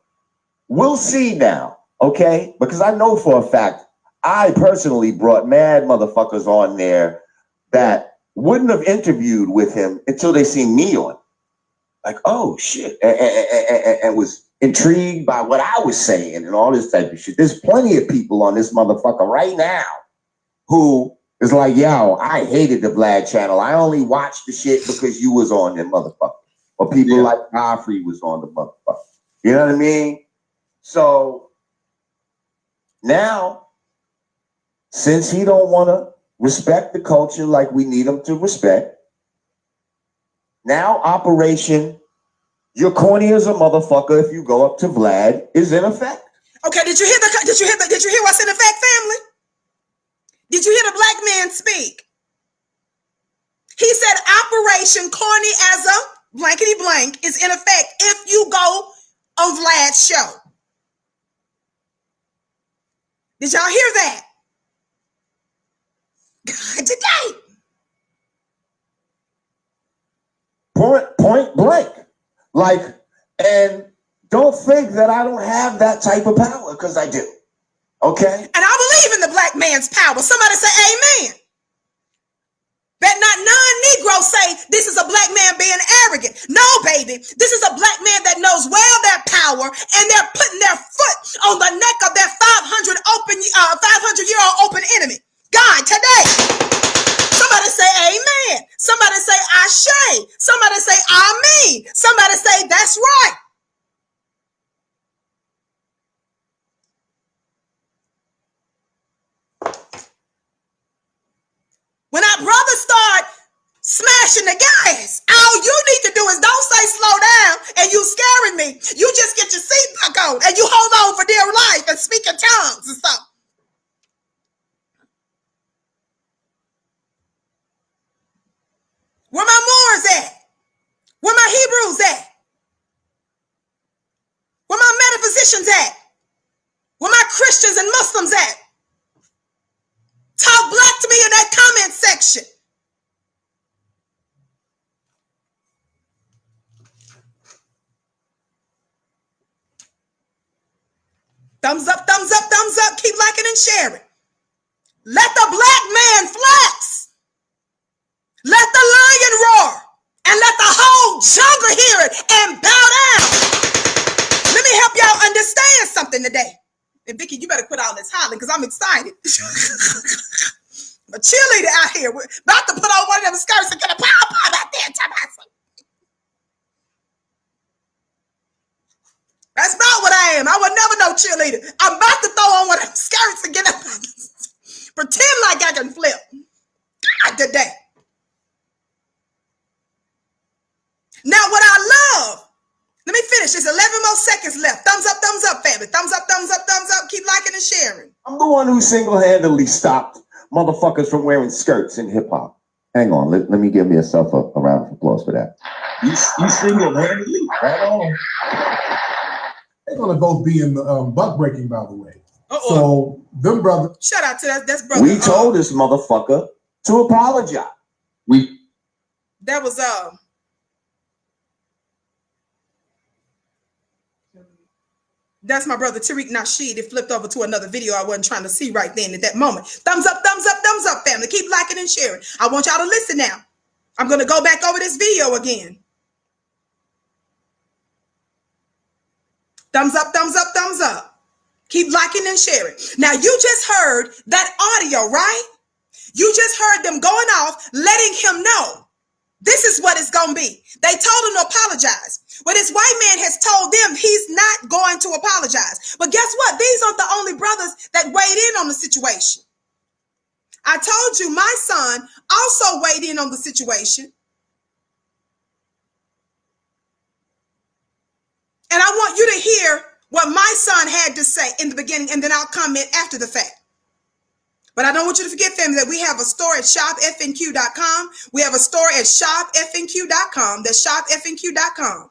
We'll see now, okay? Because I know for a fact, I personally brought mad motherfuckers on there that wouldn't have interviewed with him until they seen me on. Like, oh shit, and was intrigued by what I was saying and all this type of shit. There's plenty of people on this motherfucker right now who is like, yo, I hated the Vlad channel. I only watched the shit because you was on them motherfucker. Or people like Godfrey was on the motherfucker. You know what I mean? So now, since he don't want to respect the culture like we need him to respect, now Operation You're Corny as a Motherfucker If You Go Up to Vlad is in effect. Okay, did you hear what's in effect, family? Did you hear the black man speak? He said Operation Corny as a blankety blank is in effect if you go on Vlad's show. Did y'all hear that? Today. Point blank. Like, and don't think that I don't have that type of power, because I do. Okay? And I believe in the black man's power. Somebody say amen. That not non-Negro say this is a black man being arrogant. No, baby. This is a black man that knows well their power, and they're putting their foot on the neck of their 500-year-old open enemy. God, today. Somebody say amen. Somebody say ashe. Somebody say amen. Somebody say that's right. When our brothers start smashing the gas, all you need to do is don't say slow down and you scaring me. You just get your seatbelt on and you hold on for dear life and speak in tongues and stuff. Where my Moors at? Where my Hebrews at? Where my metaphysicians at? Where my Christians and Muslims at? Talk black to me in that comment section. Thumbs up, thumbs up, thumbs up. Keep liking and sharing. Let the black man flex. Let the lion roar. And let the whole jungle hear it and bow down. Let me help y'all understand something today. And Vicki, you better quit all this hollering because I'm excited. A cheerleader out here about to put on one of them skirts and get a pow out there. That's not what I am. I would never know cheerleader. I'm about to throw on one of them skirts and get up. Pretend like I can flip. God, today. Now what I love, let me finish. There's 11 more seconds left. Thumbs up, family. Thumbs up, thumbs up, thumbs up. Keep liking and sharing. I'm the one who single-handedly stopped motherfuckers from wearing skirts in hip-hop. Hang on. Let me give myself a round of applause for that. You single-handedly? Right on. They're going to both be in the buck breaking, by the way. So, them brothers. Shout out to that's brother. We told this motherfucker to apologize. That was that's my brother Tariq Nasheed. It flipped over to another video I wasn't trying to see right then at that moment. Thumbs up, family. Keep liking and sharing. I want y'all to listen now. I'm going to go back over this video again. Thumbs up, thumbs up, thumbs up. Keep liking and sharing. Now, you just heard that audio, right? You just heard them going off, letting him know this is what it's going to be. They told him to apologize. Well, this white man has told them he's not going to apologize. But guess what? These aren't the only brothers that weighed in on the situation. I told you my son also weighed in on the situation. And I want you to hear what my son had to say in the beginning, and then I'll comment after the fact. But I don't want you to forget, family, that we have a store at shopfnq.com. We have a store at shopfnq.com. That's shopfnq.com.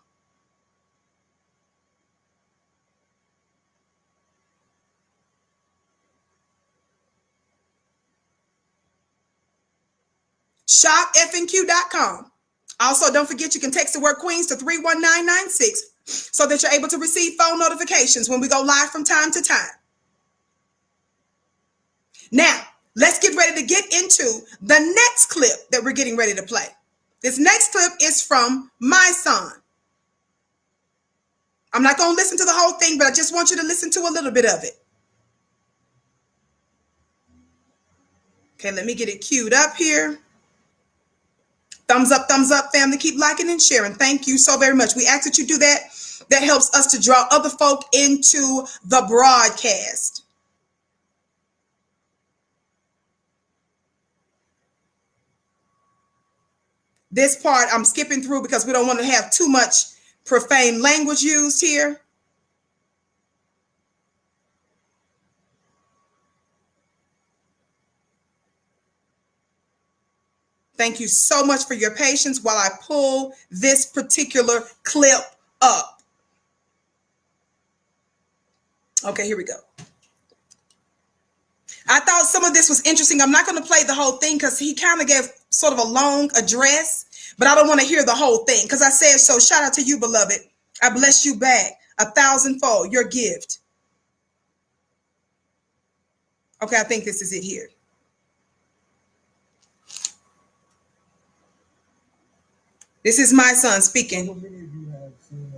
shopfnq.com. Also, don't forget you can text the word Queens to 31996 so that you're able to receive phone notifications when we go live from time to time. Now, let's get ready to get into the next clip that we're getting ready to play. This next clip is from my son. I'm not going to listen to the whole thing, but I just want you to listen to a little bit of it. Okay, let me get it queued up here. Thumbs up, family. Keep liking and sharing. Thank you so very much. We ask that you do that. That helps us to draw other folk into the broadcast. This part I'm skipping through because we don't want to have too much profane language used here. Thank you so much for your patience while I pull this particular clip up. Okay, here we go. I thought some of this was interesting. I'm not going to play the whole thing because he kind of gave sort of a long address, but I don't want to hear the whole thing because I said so. Shout out to you, beloved. I bless you back 1,000-fold, your gift. Okay, I think this is it here. This is my son speaking. Many of you have seen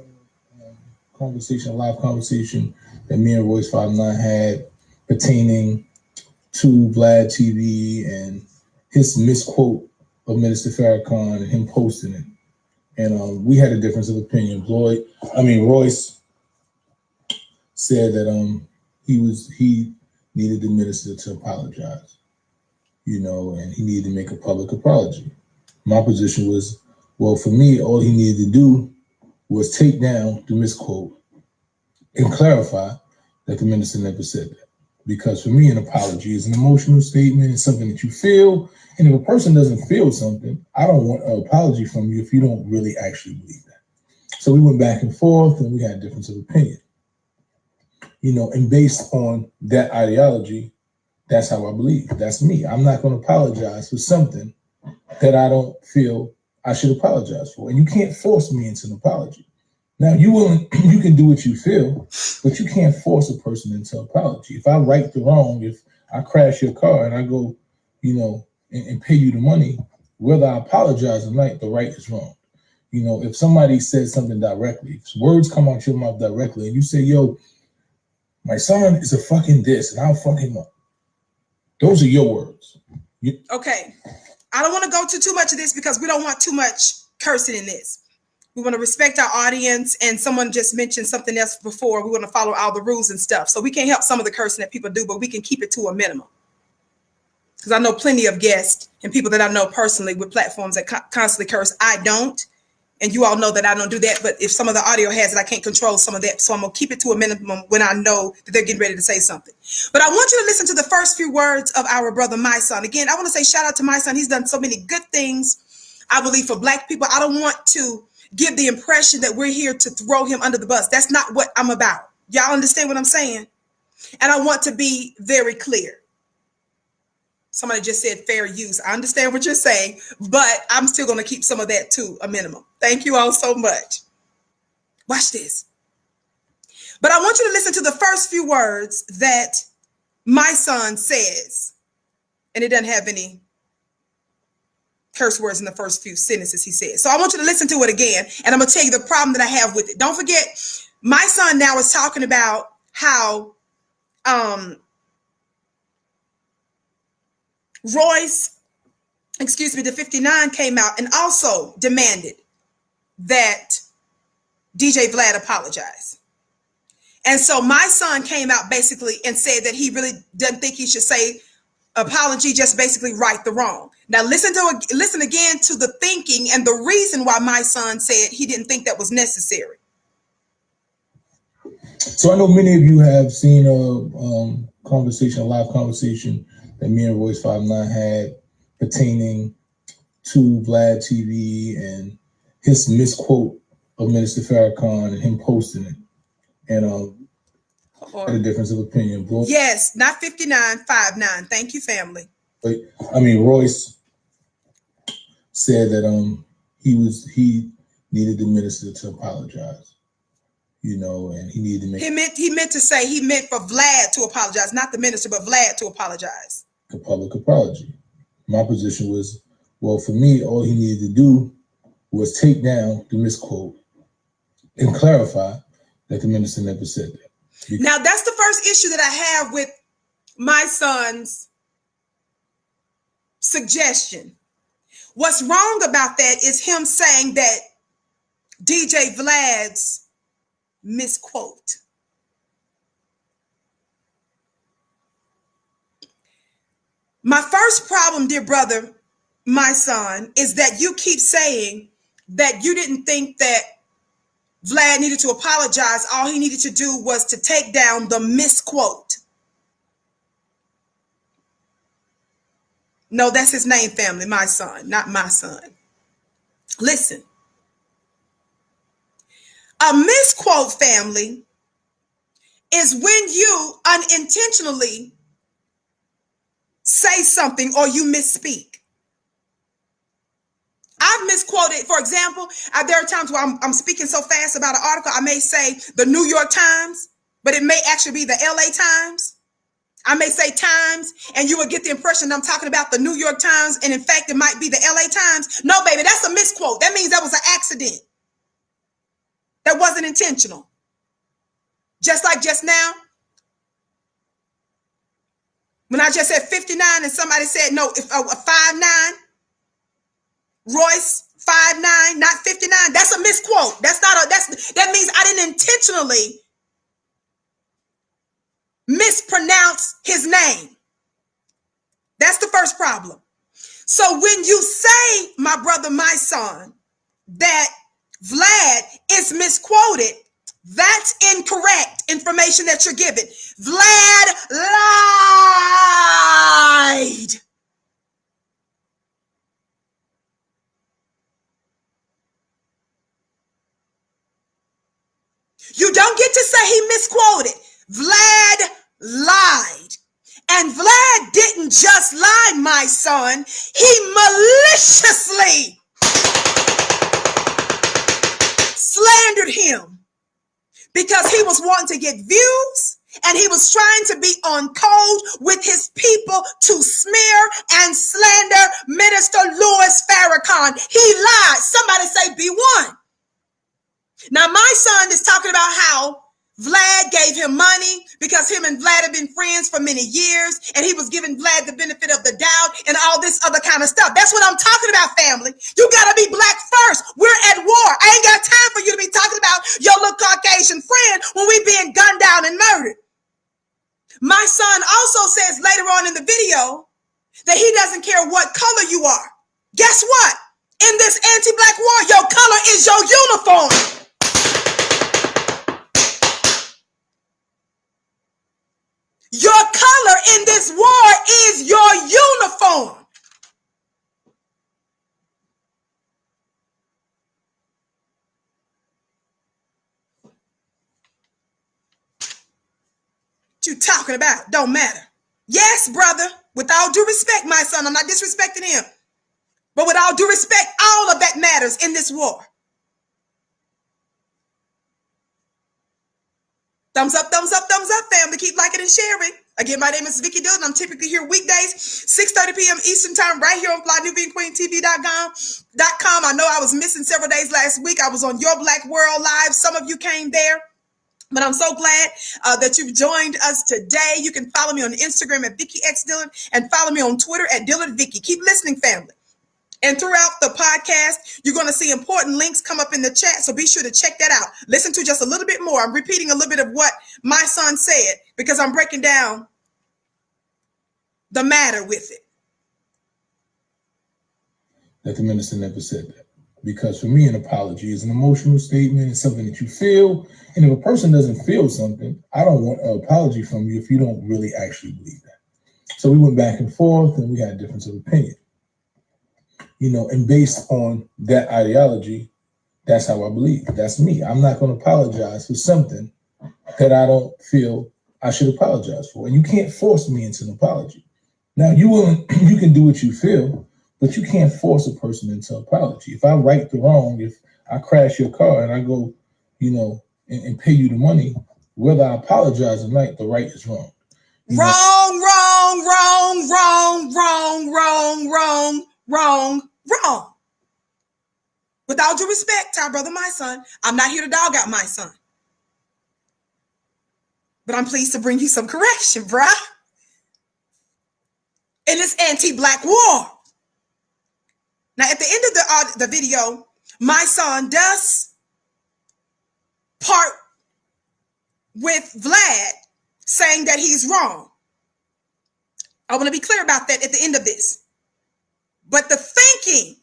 a live conversation that me and Royce 5'9" had pertaining to Vlad TV and his misquote of Minister Farrakhan and him posting it. And we had a difference of opinion. Royce said that he needed the minister to apologize, and he needed to make a public apology. My position was, well, for me, all he needed to do was take down the misquote and clarify that the minister never said that. Because for me, an apology is an emotional statement. It's something that you feel. And if a person doesn't feel something, I don't want an apology from you if you don't really actually believe that. So we went back and forth and we had a difference of opinion. And based on that ideology, that's how I believe. That's me. I'm not going to apologize for something that I don't feel I should apologize for. And you can't force me into an apology. Now, you can do what you feel, but you can't force a person into an apology. If I right the wrong, if I crash your car and I go, and pay you the money, whether I apologize or not, the right is wrong. If somebody says something directly, if words come out your mouth directly and you say, yo, my son is a fucking this and I'll fuck him up. Those are your words. Okay. I don't want to go to too much of this because we don't want too much cursing in this. We want to respect our audience, and someone just mentioned something else before. We want to follow all the rules and stuff. So we can help some of the cursing that people do, but we can keep it to a minimum. Because I know plenty of guests and people that I know personally with platforms that constantly curse. I don't. And you all know that I don't do that. But if some of the audio has it, I can't control some of that. So I'm going to keep it to a minimum when I know that they're getting ready to say something. But I want you to listen to the first few words of our brother, my son. Again, I want to say shout out to my son. He's done so many good things, I believe, for Black people. I don't want to give the impression that we're here to throw him under the bus. That's not what I'm about. Y'all understand what I'm saying? And I want to be very clear. Somebody just said fair use. I understand what you're saying, but I'm still going to keep some of that to a minimum. Thank you all so much. Watch this. But I want you to listen to the first few words that my son says. And it doesn't have any curse words in the first few sentences he said. So I want you to listen to it again, and I'm going to tell you the problem that I have with it. Don't forget, my son now is talking about how Royce, the 59 came out and also demanded that DJ Vlad apologize. And so my son came out basically and said that he really doesn't think he should say apology, just basically right the wrong. Now listen again to the thinking and the reason why my son said he didn't think that was necessary. So I know many of you have seen a live conversation that me and Royce 59 had pertaining to Vlad TV and his misquote of Minister Farrakhan and him posting it. And had a difference of opinion. Yes, not 59, 59. Thank you, family. But I mean, Royce said that he needed the minister to apologize, you know, and he needed to make he meant for Vlad to apologize, not the minister, but Vlad to apologize. A public apology. My position was, well, for me, all he needed to do was take down the misquote and clarify that the minister never said that. Now, that's the first issue that I have with my son's suggestion. What's wrong about that is him saying that DJ Vlad's misquote. My first problem, dear brother, my son, is that you keep saying that you didn't think that Vlad needed to apologize. All he needed to do was to take down the misquote. No, that's his name, family, my son, not my son. Listen. A misquote, family, is when you unintentionally say something or you misspeak. I've misquoted, for example, there are times where I'm speaking so fast about an article, I may say the New York Times, but it may actually be the LA Times. I may say Times, and you will get the impression I'm talking about the New York Times, and in fact, it might be the LA Times. No, baby, that's a misquote. That means that was an accident. That wasn't intentional. Just like just now, when I just said 59 and somebody said, no, if 59, Royce 59, not 59. That's a misquote. That means I didn't intentionally mispronounce his name. That's the first problem. So when you say, my brother, my son, that Vlad is misquoted, that's incorrect information that you're giving. Vlad lied. You don't get to say he misquoted. Vlad lied. And Vlad didn't just lie, my son. He maliciously slandered him because he was wanting to get views and he was trying to be on code with his people to smear and slander Minister Louis Farrakhan. He lied. Somebody say B1. Now, my son is talking about how Vlad gave him money because him and Vlad have been friends for many years, and he was giving Vlad the benefit of the doubt and all this other kind of stuff. That's what I'm talking about, family. You got to be black first. We're at war. I ain't got time for you to be talking about your little Caucasian friend when we being gunned down and murdered. My son also says later on in the video that he doesn't care what color you are. Guess what? In this anti-black war, your color is your uniform. Your color in this war is your uniform. What you talking about? Don't matter. Yes, brother, with all due respect, my son, I'm not disrespecting him. But with all due respect, all of that matters in this war. Thumbs up, family. Keep liking and sharing. Again, my name is Vicki Dillard. I'm typically here weekdays, 6:30 p.m. Eastern Time, right here on FlyNewBeingQueenTV.com. I know I was missing several days last week. I was on Your Black World Live. Some of you came there. But I'm so glad that you've joined us today. You can follow me on Instagram at Vicki X Dillard and follow me on Twitter at Dillard Vicki. Keep listening, family. And throughout the podcast, you're going to see important links come up in the chat. So be sure to check that out. Listen to just a little bit more. I'm repeating a little bit of what my son said because I'm breaking down the matter with it. That the minister never said that. Because for me, an apology is an emotional statement. It's something that you feel. And if a person doesn't feel something, I don't want an apology from you if you don't really actually believe that. So we went back and forth and we had a difference of opinion. And based on that ideology, that's how I believe. That's me. I'm not going to apologize for something that I don't feel I should apologize for. And you can't force me into an apology. Now, you can do what you feel, but you can't force a person into an apology. If I right the wrong, if I crash your car and I go, and pay you the money, whether I apologize or not, the right is wrong. Wrong. With all due respect to our brother, my son, I'm not here to dog out my son. But I'm pleased to bring you some correction, bruh. In this anti-black war. Now, at the end of the video, my son does part with Vlad saying that he's wrong. I want to be clear about that at the end of this. But the thinking,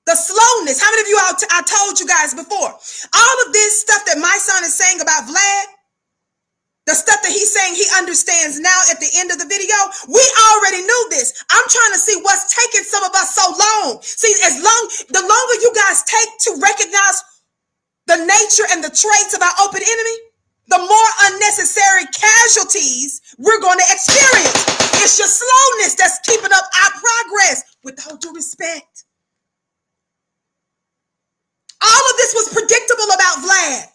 the slowness, how many of you I told you guys before, all of this stuff that my son is saying about Vlad, the stuff that he's saying he understands now at the end of the video, we already knew this. I'm trying to see what's taking some of us so long. See, the longer you guys take to recognize the nature and the traits of our open enemy, the more unnecessary casualties we're going to experience. It's your slowness that's keeping up our progress, with all due respect. All of this was predictable about Vlad.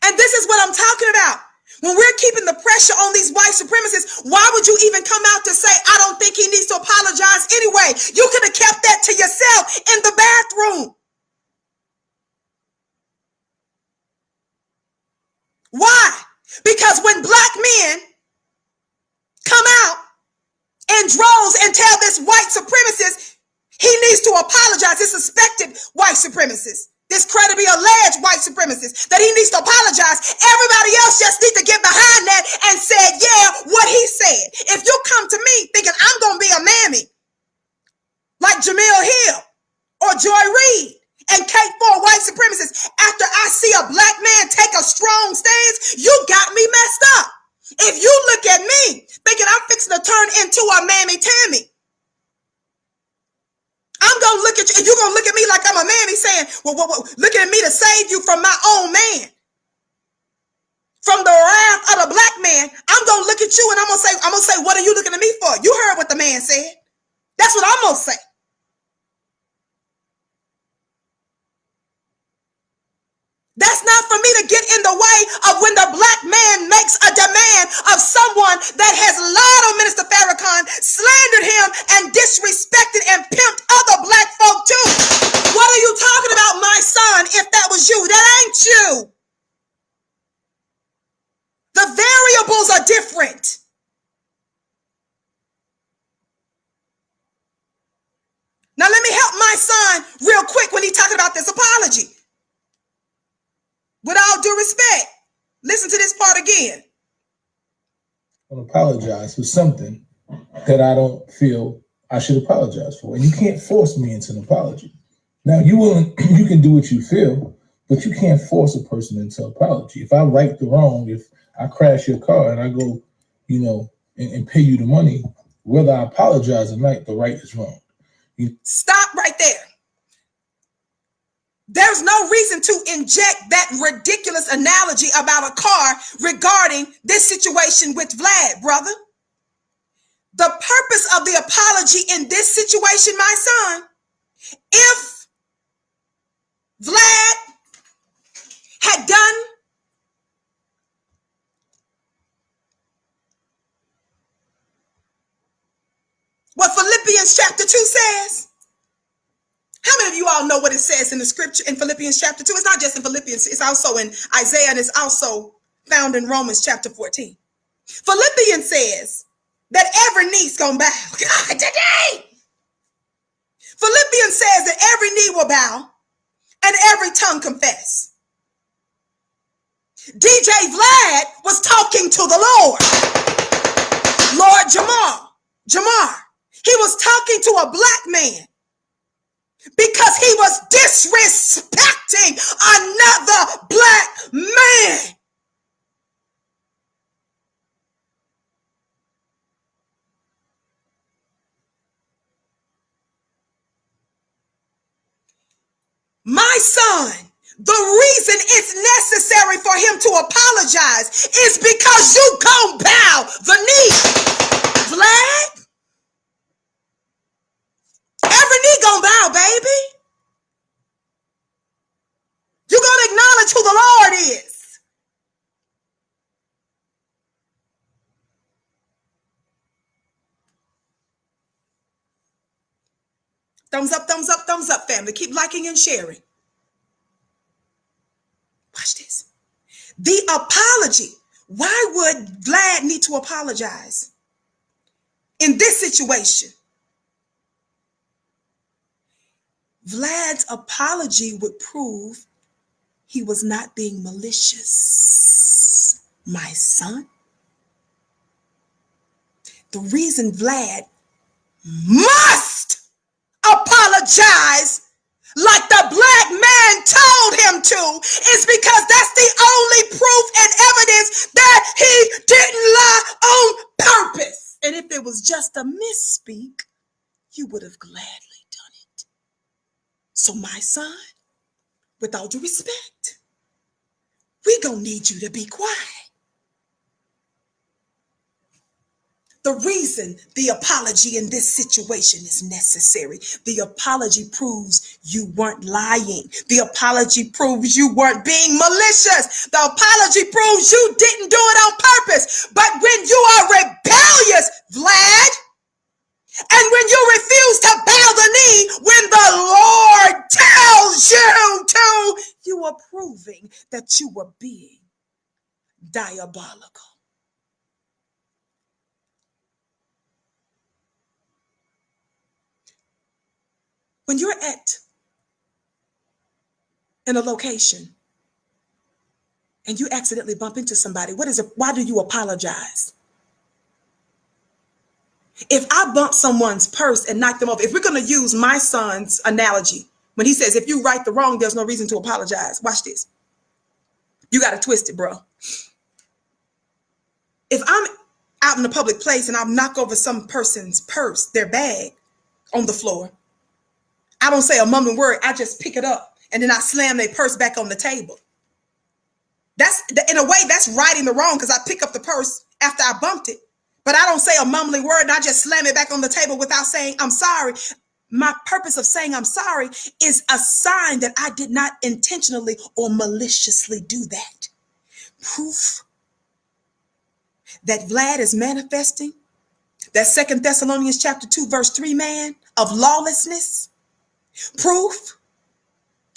And this is what I'm talking about. When we're keeping the pressure on these white supremacists, why would you even come out to say, I don't think he needs to apologize anyway? You could have kept that to yourself in the bathroom. Why? Because when black men come out in droves and tell this white supremacist he needs to apologize, this suspected white supremacist, this credibly alleged white supremacist, that he needs to apologize, everybody else just needs to get behind that and say, yeah, what he said. If you come to me thinking I'm going to be a mammy like Jamil Hill or Joy Reid and K4 white supremacists after I see a black man take a strong stance, you got me messed up. If you look at me thinking I'm fixing to turn into a mammy Tammy, I'm going to look at you, and you're going to look at me like I'm a mammy saying, well, looking at me to save you from my own man, from the wrath of the black man. I'm going to look at you and I'm going to say, what are you looking at me for? You heard what the man said. That's what I'm going to say. That's not for me to get in the way of when the black man makes a demand of someone that has lied on Minister Farrakhan, slandered him, and disrespected and pimped other black folk too. What are you talking about, my son, if that was you? That ain't you. The variables are different. Now let me help my son real quick when he's talking about this apology. With all due respect, listen to this part again. I apologize for something that I don't feel I should apologize for. And you can't force me into an apology. Now, you can do what you feel, but you can't force a person into an apology. If I right the wrong, if I crash your car and I go, and pay you the money, whether I apologize or not, the right is wrong. Stop right there. There's no reason to inject that ridiculous analogy about a car regarding this situation with Vlad, brother. The purpose of the apology in this situation, my son, if Vlad had done what Philippians chapter 2 says? How many of you all know what it says in the scripture in Philippians chapter 2? It's not just in Philippians, it's also in Isaiah, and it's also found in Romans chapter 14. Philippians says that every knee's gonna bow. God, today! Philippians says that every knee will bow and every tongue confess. DJ Vlad was talking to the Lord. Lord Jamar. He was talking to a black man because he was disrespecting another black man. My son, the reason it's necessary for him to apologize is because you gon' bow the knee. Vlad, every knee gon' bow, baby. You gonna acknowledge who the Lord is. Thumbs up, thumbs up, thumbs up, family. Keep liking and sharing. Watch this. The apology. Why would Vlad need to apologize in this situation? Vlad's apology would prove he was not being malicious, my son. The reason Vlad must apologize like the black man told him to is because that's the only proof and evidence that he didn't lie on purpose. And if it was just a misspeak, you would have gladly done it. So my son, with all due respect, we gonna need you to be quiet. The reason the apology in this situation is necessary. The apology proves you weren't lying. The apology proves you weren't being malicious. The apology proves you didn't do it on purpose. But when you are rebellious, Vlad, and when you refuse to bow the knee when the Lord tells you to, you are proving that you were being diabolical. When you're in a location and you accidentally bump into somebody, what is it? Why do you apologize? If I bump someone's purse and knock them over, if we're going to use my son's analogy, when he says, if you right the wrong, there's no reason to apologize. Watch this. You got to twist it, bro. If I'm out in a public place and I knock over some person's purse, their bag on the floor, I don't say a mumbling word. I just pick it up and then I slam their purse back on the table. That's, in a way, that's righting the wrong because I pick up the purse after I bumped it. But I don't say a mumbling word and I just slam it back on the table without saying I'm sorry. My purpose of saying I'm sorry is a sign that I did not intentionally or maliciously do that. Proof that Vlad is manifesting that 2 Thessalonians chapter 2 verse 3 man of lawlessness. Proof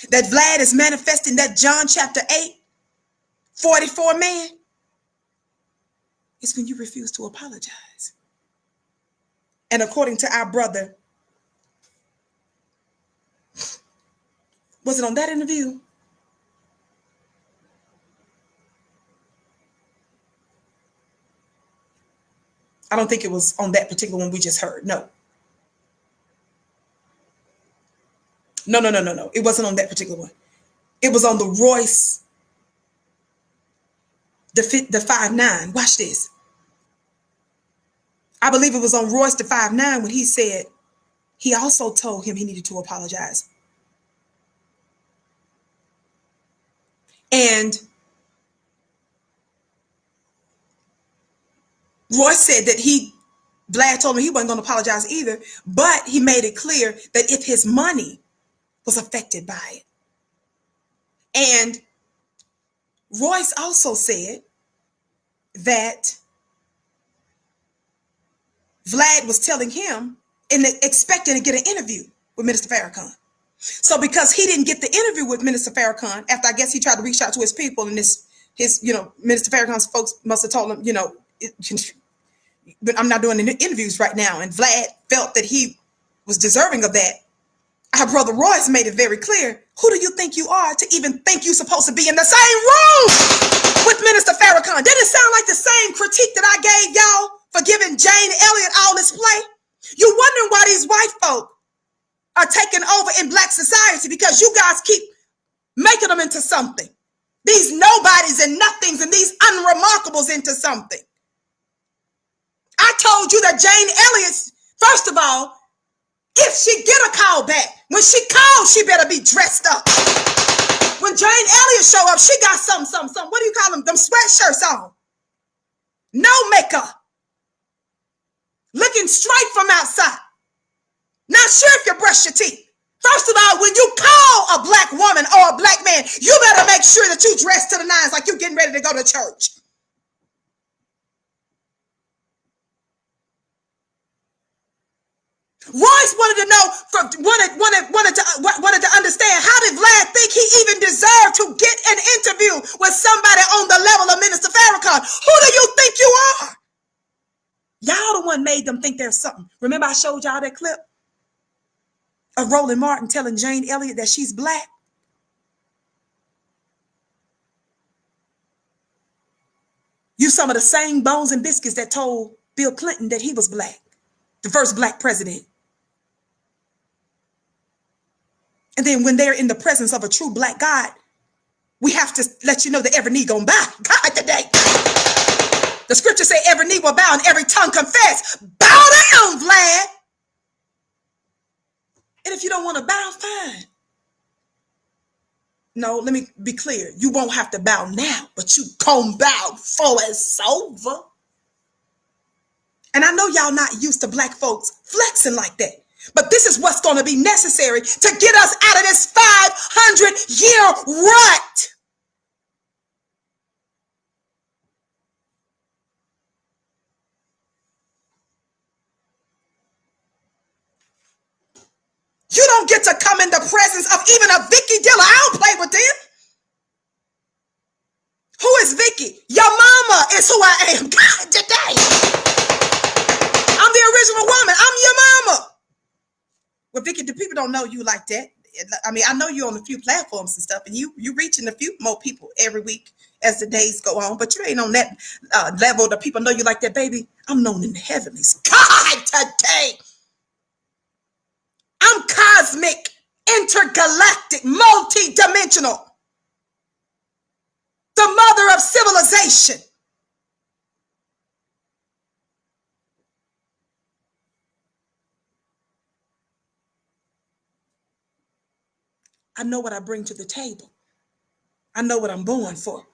that Vlad is manifesting that John chapter 8:44 man is when you refuse to apologize. And according to our brother, was it on that interview? I don't think it was on that particular one we just heard. No. No. It wasn't on that particular one. It was on the Royce, the 5'9". Watch this. I believe it was on Royce the 5'9" when he said he also told him he needed to apologize. And Royce said that Vlad told him he wasn't going to apologize either, but he made it clear that if his money was affected by it. And Royce also said that Vlad was telling him and expecting to get an interview with Minister Farrakhan. So because he didn't get the interview with Minister Farrakhan, after I guess he tried to reach out to his people, and his Minister Farrakhan's folks must have told him, but I'm not doing any interviews right now. And Vlad felt that he was deserving of that. Our brother Royce made it very clear. Who do you think you are to even think you're supposed to be in the same room with Minister Farrakhan? Didn't it sound like the same critique that I gave y'all for giving Jane Elliott all this play? You're wondering why these white folk are taking over in black society, because you guys keep making them into something. These nobodies and nothings and these unremarkables into something. I told you that Jane Elliott, first of all, if she get a call back, when she calls, she better be dressed up. When Jane Elliott show up, she got some, what do you call them sweatshirts on. No makeup. Looking straight from outside. Not sure if you brush your teeth. First of all, when you call a black woman or a black man, you better make sure that you dress to the nines like you're getting ready to go to church. Royce wanted to know, wanted to understand, how did Vlad think he even deserved to get an interview with somebody on the level of Minister Farrakhan? Who do you think you are? Y'all the one made them think there's something. Remember I showed y'all that clip of Roland Martin telling Jane Elliott that she's black? You some of the same bones and biscuits that told Bill Clinton that he was black, the first black president. And then when they're in the presence of a true black God, we have to let you know that every knee gonna bow. God today. The scripture say every knee will bow and every tongue confess. Bow down, Vlad. And if you don't want to bow, fine. No, let me be clear. You won't have to bow now, but you gon' bow before it's over. And I know y'all not used to black folks flexing like that. But this is what's going to be necessary to get us out of this 500-year rut. You don't get to come in the presence of even a Vicki Dillard. I don't play with them. Who is Vicki? Your mama is who I am. God, today. I'm the original woman. I'm your mama. Well, Vicki, the people don't know you like that. I mean, I know you on a few platforms and stuff, and you reaching a few more people every week as the days go on, but you ain't on that level that people know you like that, baby. I'm known in the heavenlies. God, today. I'm cosmic, intergalactic, multi-dimensional. The mother of civilization. I know what I bring to the table. I know what I'm born for.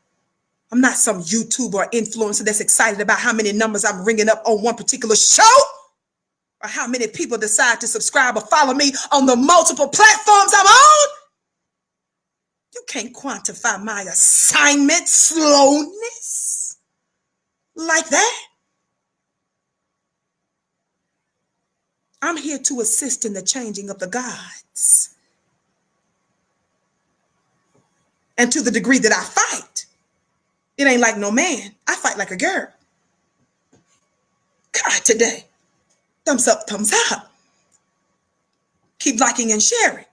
I'm not some YouTuber or influencer that's excited about how many numbers I'm ringing up on one particular show, or how many people decide to subscribe or follow me on the multiple platforms I'm on. You can't quantify my assignment slowness like that. I'm here to assist in the changing of the gods. And to the degree that I fight, it ain't like no man. I fight like a girl. God, today. Thumbs up, thumbs up. Keep liking and sharing.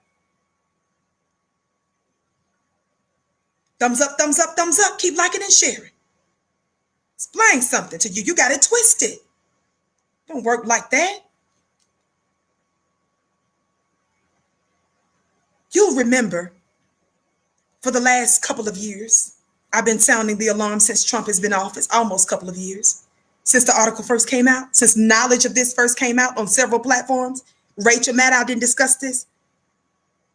Thumbs up, thumbs up, thumbs up. Keep liking and sharing. Explain something to you. You got it twisted. Don't work like that. You'll remember, for the last couple of years, I've been sounding the alarm since Trump has been in office, almost a couple of years. Since the article first came out, since knowledge of this first came out on several platforms. Rachel Maddow didn't discuss this.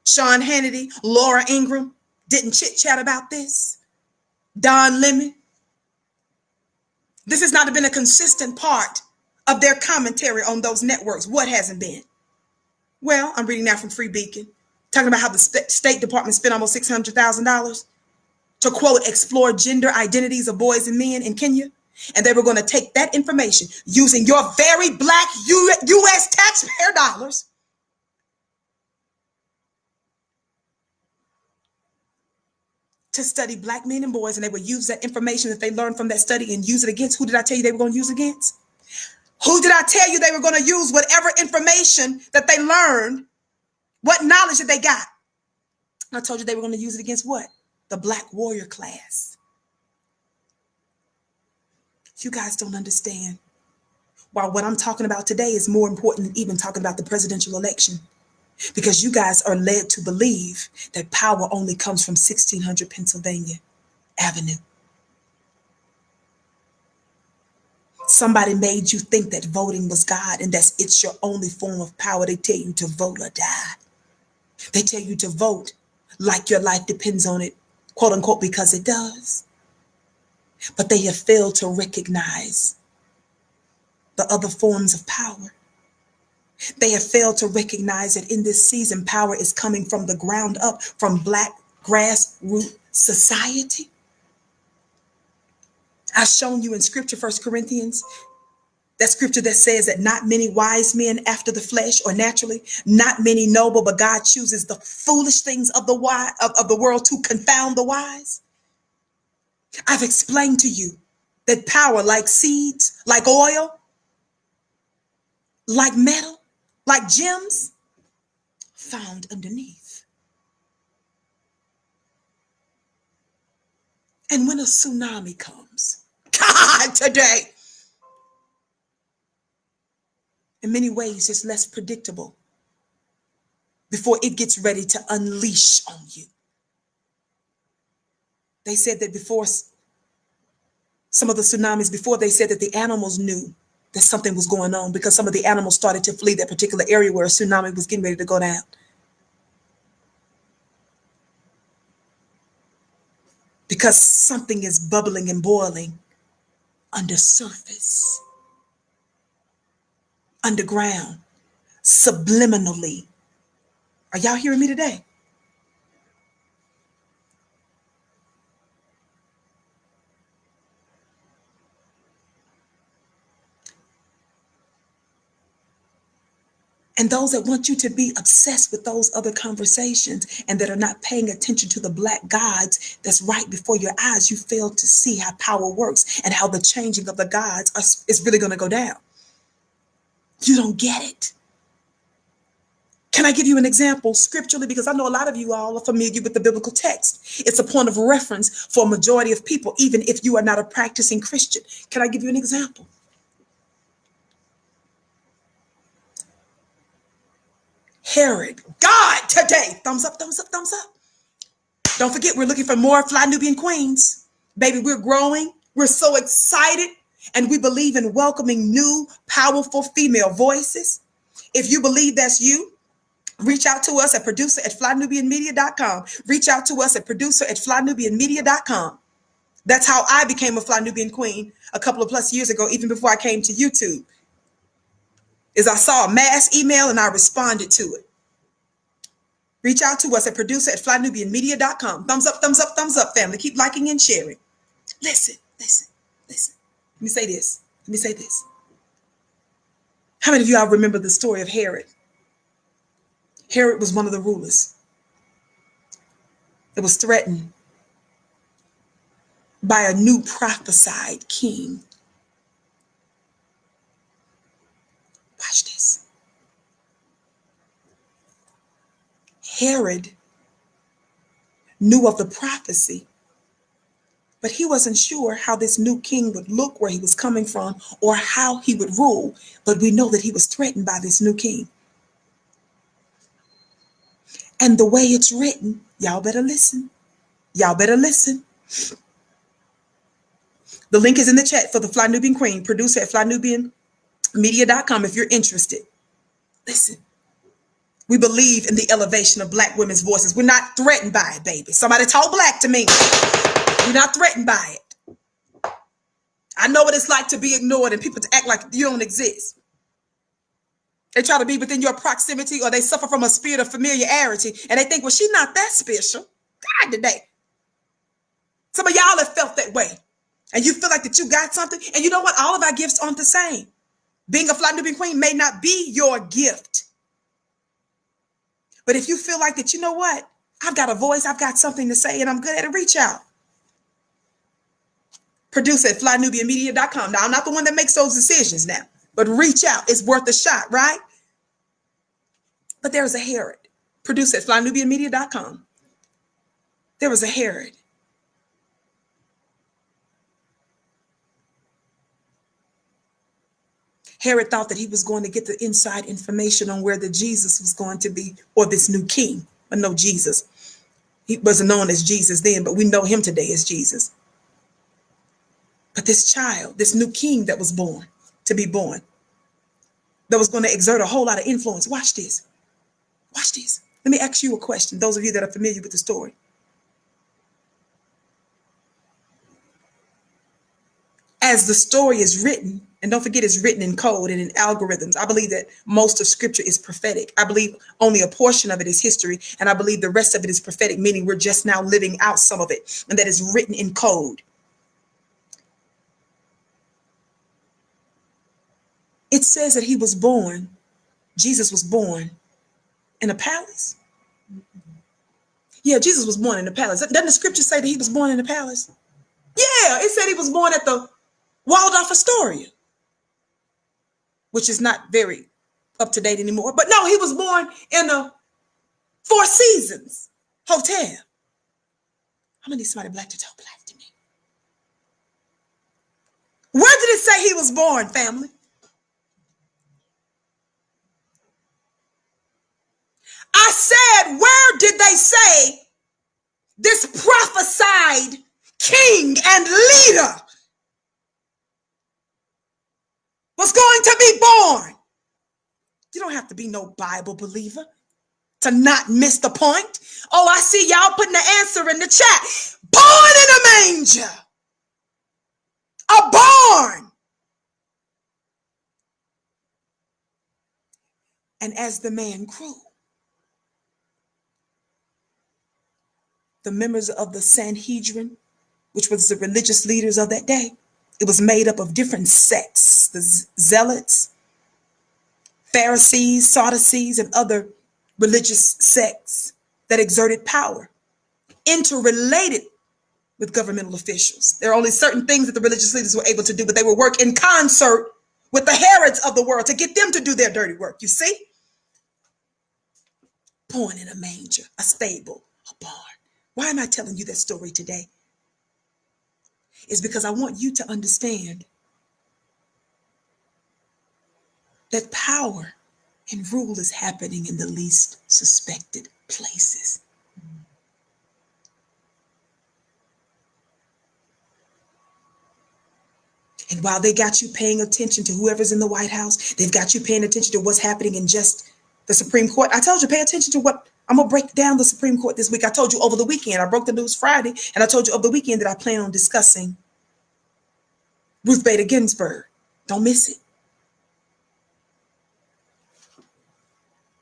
Sean Hannity, Laura Ingraham didn't chit-chat about this. Don Lemon. This has not been a consistent part of their commentary on those networks. What hasn't been? Well, I'm reading now from Free Beacon, talking about how the State Department spent almost $600,000 to, quote, explore gender identities of boys and men in Kenya. And they were going to take that information using your very black U.S. taxpayer dollars to study black men and boys, and they would use that information that they learned from that study and use it against. Who did I tell you they were going to use against? Who did I tell you they were going to use whatever information that they learned, what knowledge that they got? I told you they were going to use it against what? The black warrior class. You guys don't understand why what I'm talking about today is more important than even talking about the presidential election. Because you guys are led to believe that power only comes from 1600 Pennsylvania Avenue. Somebody made you think that voting was God and that it's your only form of power. They tell you to vote or die. They tell you to vote like your life depends on it, quote unquote, because it does. But they have failed to recognize the other forms of power. They have failed to recognize that in this season, power is coming from the ground up, from black grassroots society. I've shown you in scripture, 1 Corinthians, that scripture that says that not many wise men after the flesh or naturally, not many noble, but God chooses the foolish things of the world to confound the wise. I've explained to you that power, like seeds, like oil, like metal, like gems, found underneath. And when a tsunami comes, God, today, in many ways, it's less predictable before it gets ready to unleash on you. They said that before some of the tsunamis, before they said that the animals knew that something was going on because some of the animals started to flee that particular area where a tsunami was getting ready to go down. Because something is bubbling and boiling under surface, underground, subliminally. Are y'all hearing me today? And those that want you to be obsessed with those other conversations and that are not paying attention to the black gods that's right before your eyes, you fail to see how power works and how the changing of the gods is really going to go down. You don't get it. Can I give you an example scripturally? Because I know a lot of you all are familiar with the biblical text. It's a point of reference for a majority of people, even if you are not a practicing Christian. Can I give you an example? Herod, God, today, thumbs up, thumbs up, thumbs up. Don't forget, we're looking for more Fly Nubian queens. Baby, we're growing. We're so excited. And we believe in welcoming new, powerful female voices. If you believe that's you, reach out to us at producer@flynubianmedia.com. Reach out to us at producer@flynubianmedia.com. That's how I became a Fly Nubian queen a couple of plus years ago, even before I came to YouTube. Is I saw a mass email and I responded to it. Reach out to us at producer@flynubianmedia.com. Thumbs up, thumbs up, thumbs up, family. Keep liking and sharing. Listen, listen, listen. Let me say this. Let me say this. How many of y'all remember the story of Herod? Herod was one of the rulers that was threatened by a new prophesied king. Watch this. Herod knew of the prophecy, but he wasn't sure how this new king would look, where he was coming from, or how he would rule. But we know that he was threatened by this new king. And the way it's written, y'all better listen. Y'all better listen. The link is in the chat for the Fly Nubian Queen, producer@flynubianmedia.com if you're interested. Listen. We believe in the elevation of black women's voices. We're not threatened by it, baby. Somebody talk black to me. We're not threatened by it. I know what it's like to be ignored and people to act like you don't exist. They try to be within your proximity, or they suffer from a spirit of familiarity and they think, well, she's not that special. God, today. Some of y'all have felt that way. and you feel like that you got something, and you know what? All of our gifts aren't the same. Being a fly Nubian queen may not be your gift. But if you feel like that, you know what? I've got a voice, I've got something to say, and I'm good at it, reach out. Producer at flynubianmedia.com. Now, I'm not the one that makes those decisions now, but reach out. It's worth a shot, right? But there's a Herod. Producer at flynubianmedia.com. There was a Herod. Herod thought that he was going to get the inside information on where the Jesus was going to be, or this new king. But no, Jesus. He wasn't known as Jesus then, but we know him today as Jesus. But this child, this new king that was born, to be born, that was going to exert a whole lot of influence. Watch this. Watch this. Let me ask you a question, those of you that are familiar with the story. As the story is written, and don't forget it's written in code and in algorithms. I believe that most of scripture is prophetic. I believe only a portion of it is history, and I believe the rest of it is prophetic, meaning we're just now living out some of it, and that is written in code. It says that he was born, Jesus was born in a palace. Yeah, Jesus was born in a palace. Doesn't the scripture say that he was born in a palace? Yeah, it said he was born at the Waldorf Astoria, which is not very up to date anymore. But no, he was born in a Four Seasons hotel. I'm gonna need somebody black to talk black to me. Where did it say he was born, family? I said, where did they say this prophesied king and leader was going to be born? You don't have to be no Bible believer to not miss the point. Oh, I see y'all putting the answer in the chat. Born in a manger. A barn. And as the man grew, the members of the Sanhedrin, which was the religious leaders of that day, it was made up of different sects, the Zealots, Pharisees, Sadducees, and other religious sects that exerted power, interrelated with governmental officials. There are only certain things that the religious leaders were able to do, but they would work in concert with the Herods of the world to get them to do their dirty work. You see? Born in a manger, a stable, a barn. Why am I telling you that story today? It's because I want you to understand that power and rule is happening in the least suspected places. And while they got you paying attention to whoever's in the White House, they've got you paying attention to what's happening in just the Supreme Court. I told you, pay attention to what, I'm going to break down the Supreme Court this week. I told you over the weekend, I broke the news Friday, and I told you over the weekend that I plan on discussing Ruth Bader Ginsburg. Don't miss it.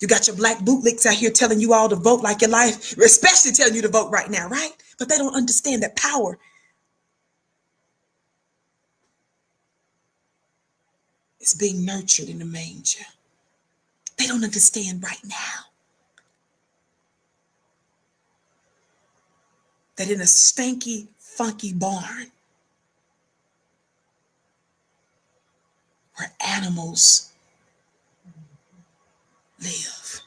You got your black bootlicks out here telling you all to vote like your life, especially telling you to vote right now, right? But they don't understand that power is being nurtured in the manger. They don't understand right now that in a stanky, funky barn where animals live,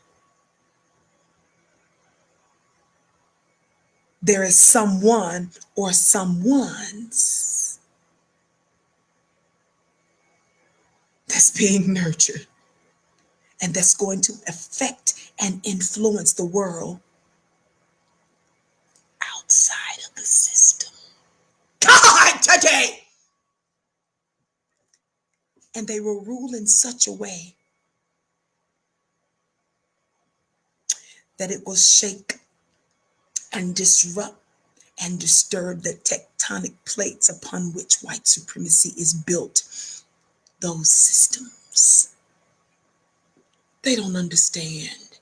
there is someone or someones that's being nurtured and that's going to affect and influence the world outside of the system. God, today! And they will rule in such a way that it will shake and disrupt and disturb the tectonic plates upon which white supremacy is built. Those systems. They don't understand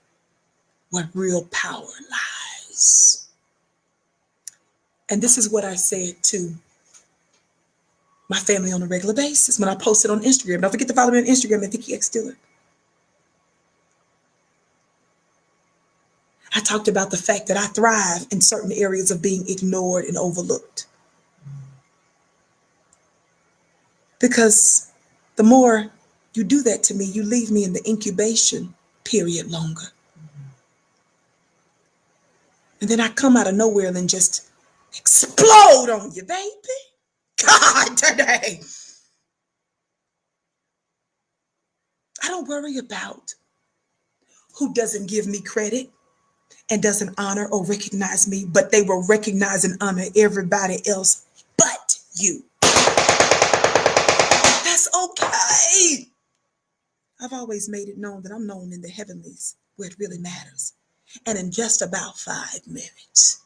where real power lies. And this is what I said too. my family on a regular basis when I post it on Instagram. Don't forget to follow me on Instagram at Vicki X Dillard. I talked about the fact that I thrive in certain areas of being ignored and overlooked. Because the more you do that to me, you leave me in the incubation period longer. And then I come out of nowhere and then just explode on you, baby. God, today. I don't worry about who doesn't give me credit and doesn't honor or recognize me, but they will recognize and honor everybody else but you. That's okay. I've always made it known that I'm known in the heavenlies where it really matters. And in just about 5 minutes.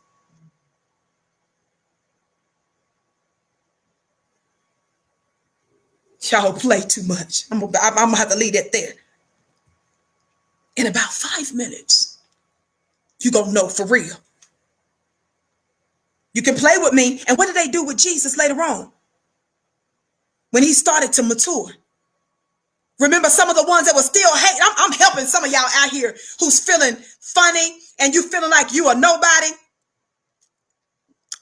Y'all play too much. I'm gonna have to leave that there. In about 5 minutes, you're gonna know for real. You can play with me. And what did they do with Jesus later on? When he started to mature. Remember some of the ones that were still hating. I'm helping some of y'all out here who's feeling funny and you feeling like you are nobody.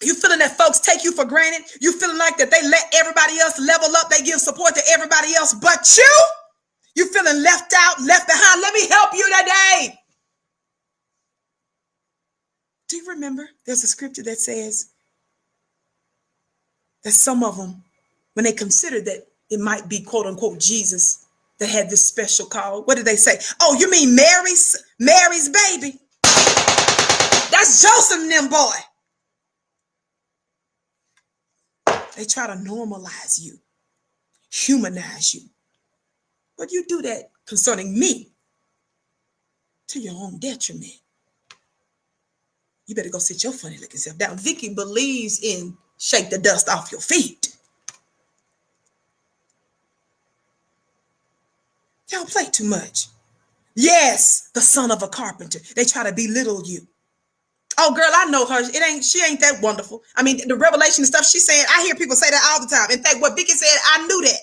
You feeling that folks take you for granted. You feeling like that they let everybody else level up. They give support to everybody else but you. You feeling left out, left behind. Let me help you today. Do you remember there's a scripture that says that some of them, when they considered that it might be quote unquote Jesus that had this special call, what did they say? Oh, you mean Mary's baby? That's Joseph and them boy. They try to normalize you, humanize you. But you do that concerning me to your own detriment. You better go sit your funny looking self down. Vicki believes in shake the dust off your feet. Y'all play too much. Yes, the son of a carpenter. They try to belittle you. Oh, girl, I know her. She ain't that wonderful. I mean, the revelation and stuff she's saying, I hear people say that all the time. In fact, what Vicki said, I knew that.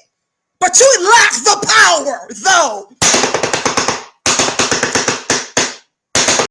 But you lack the power.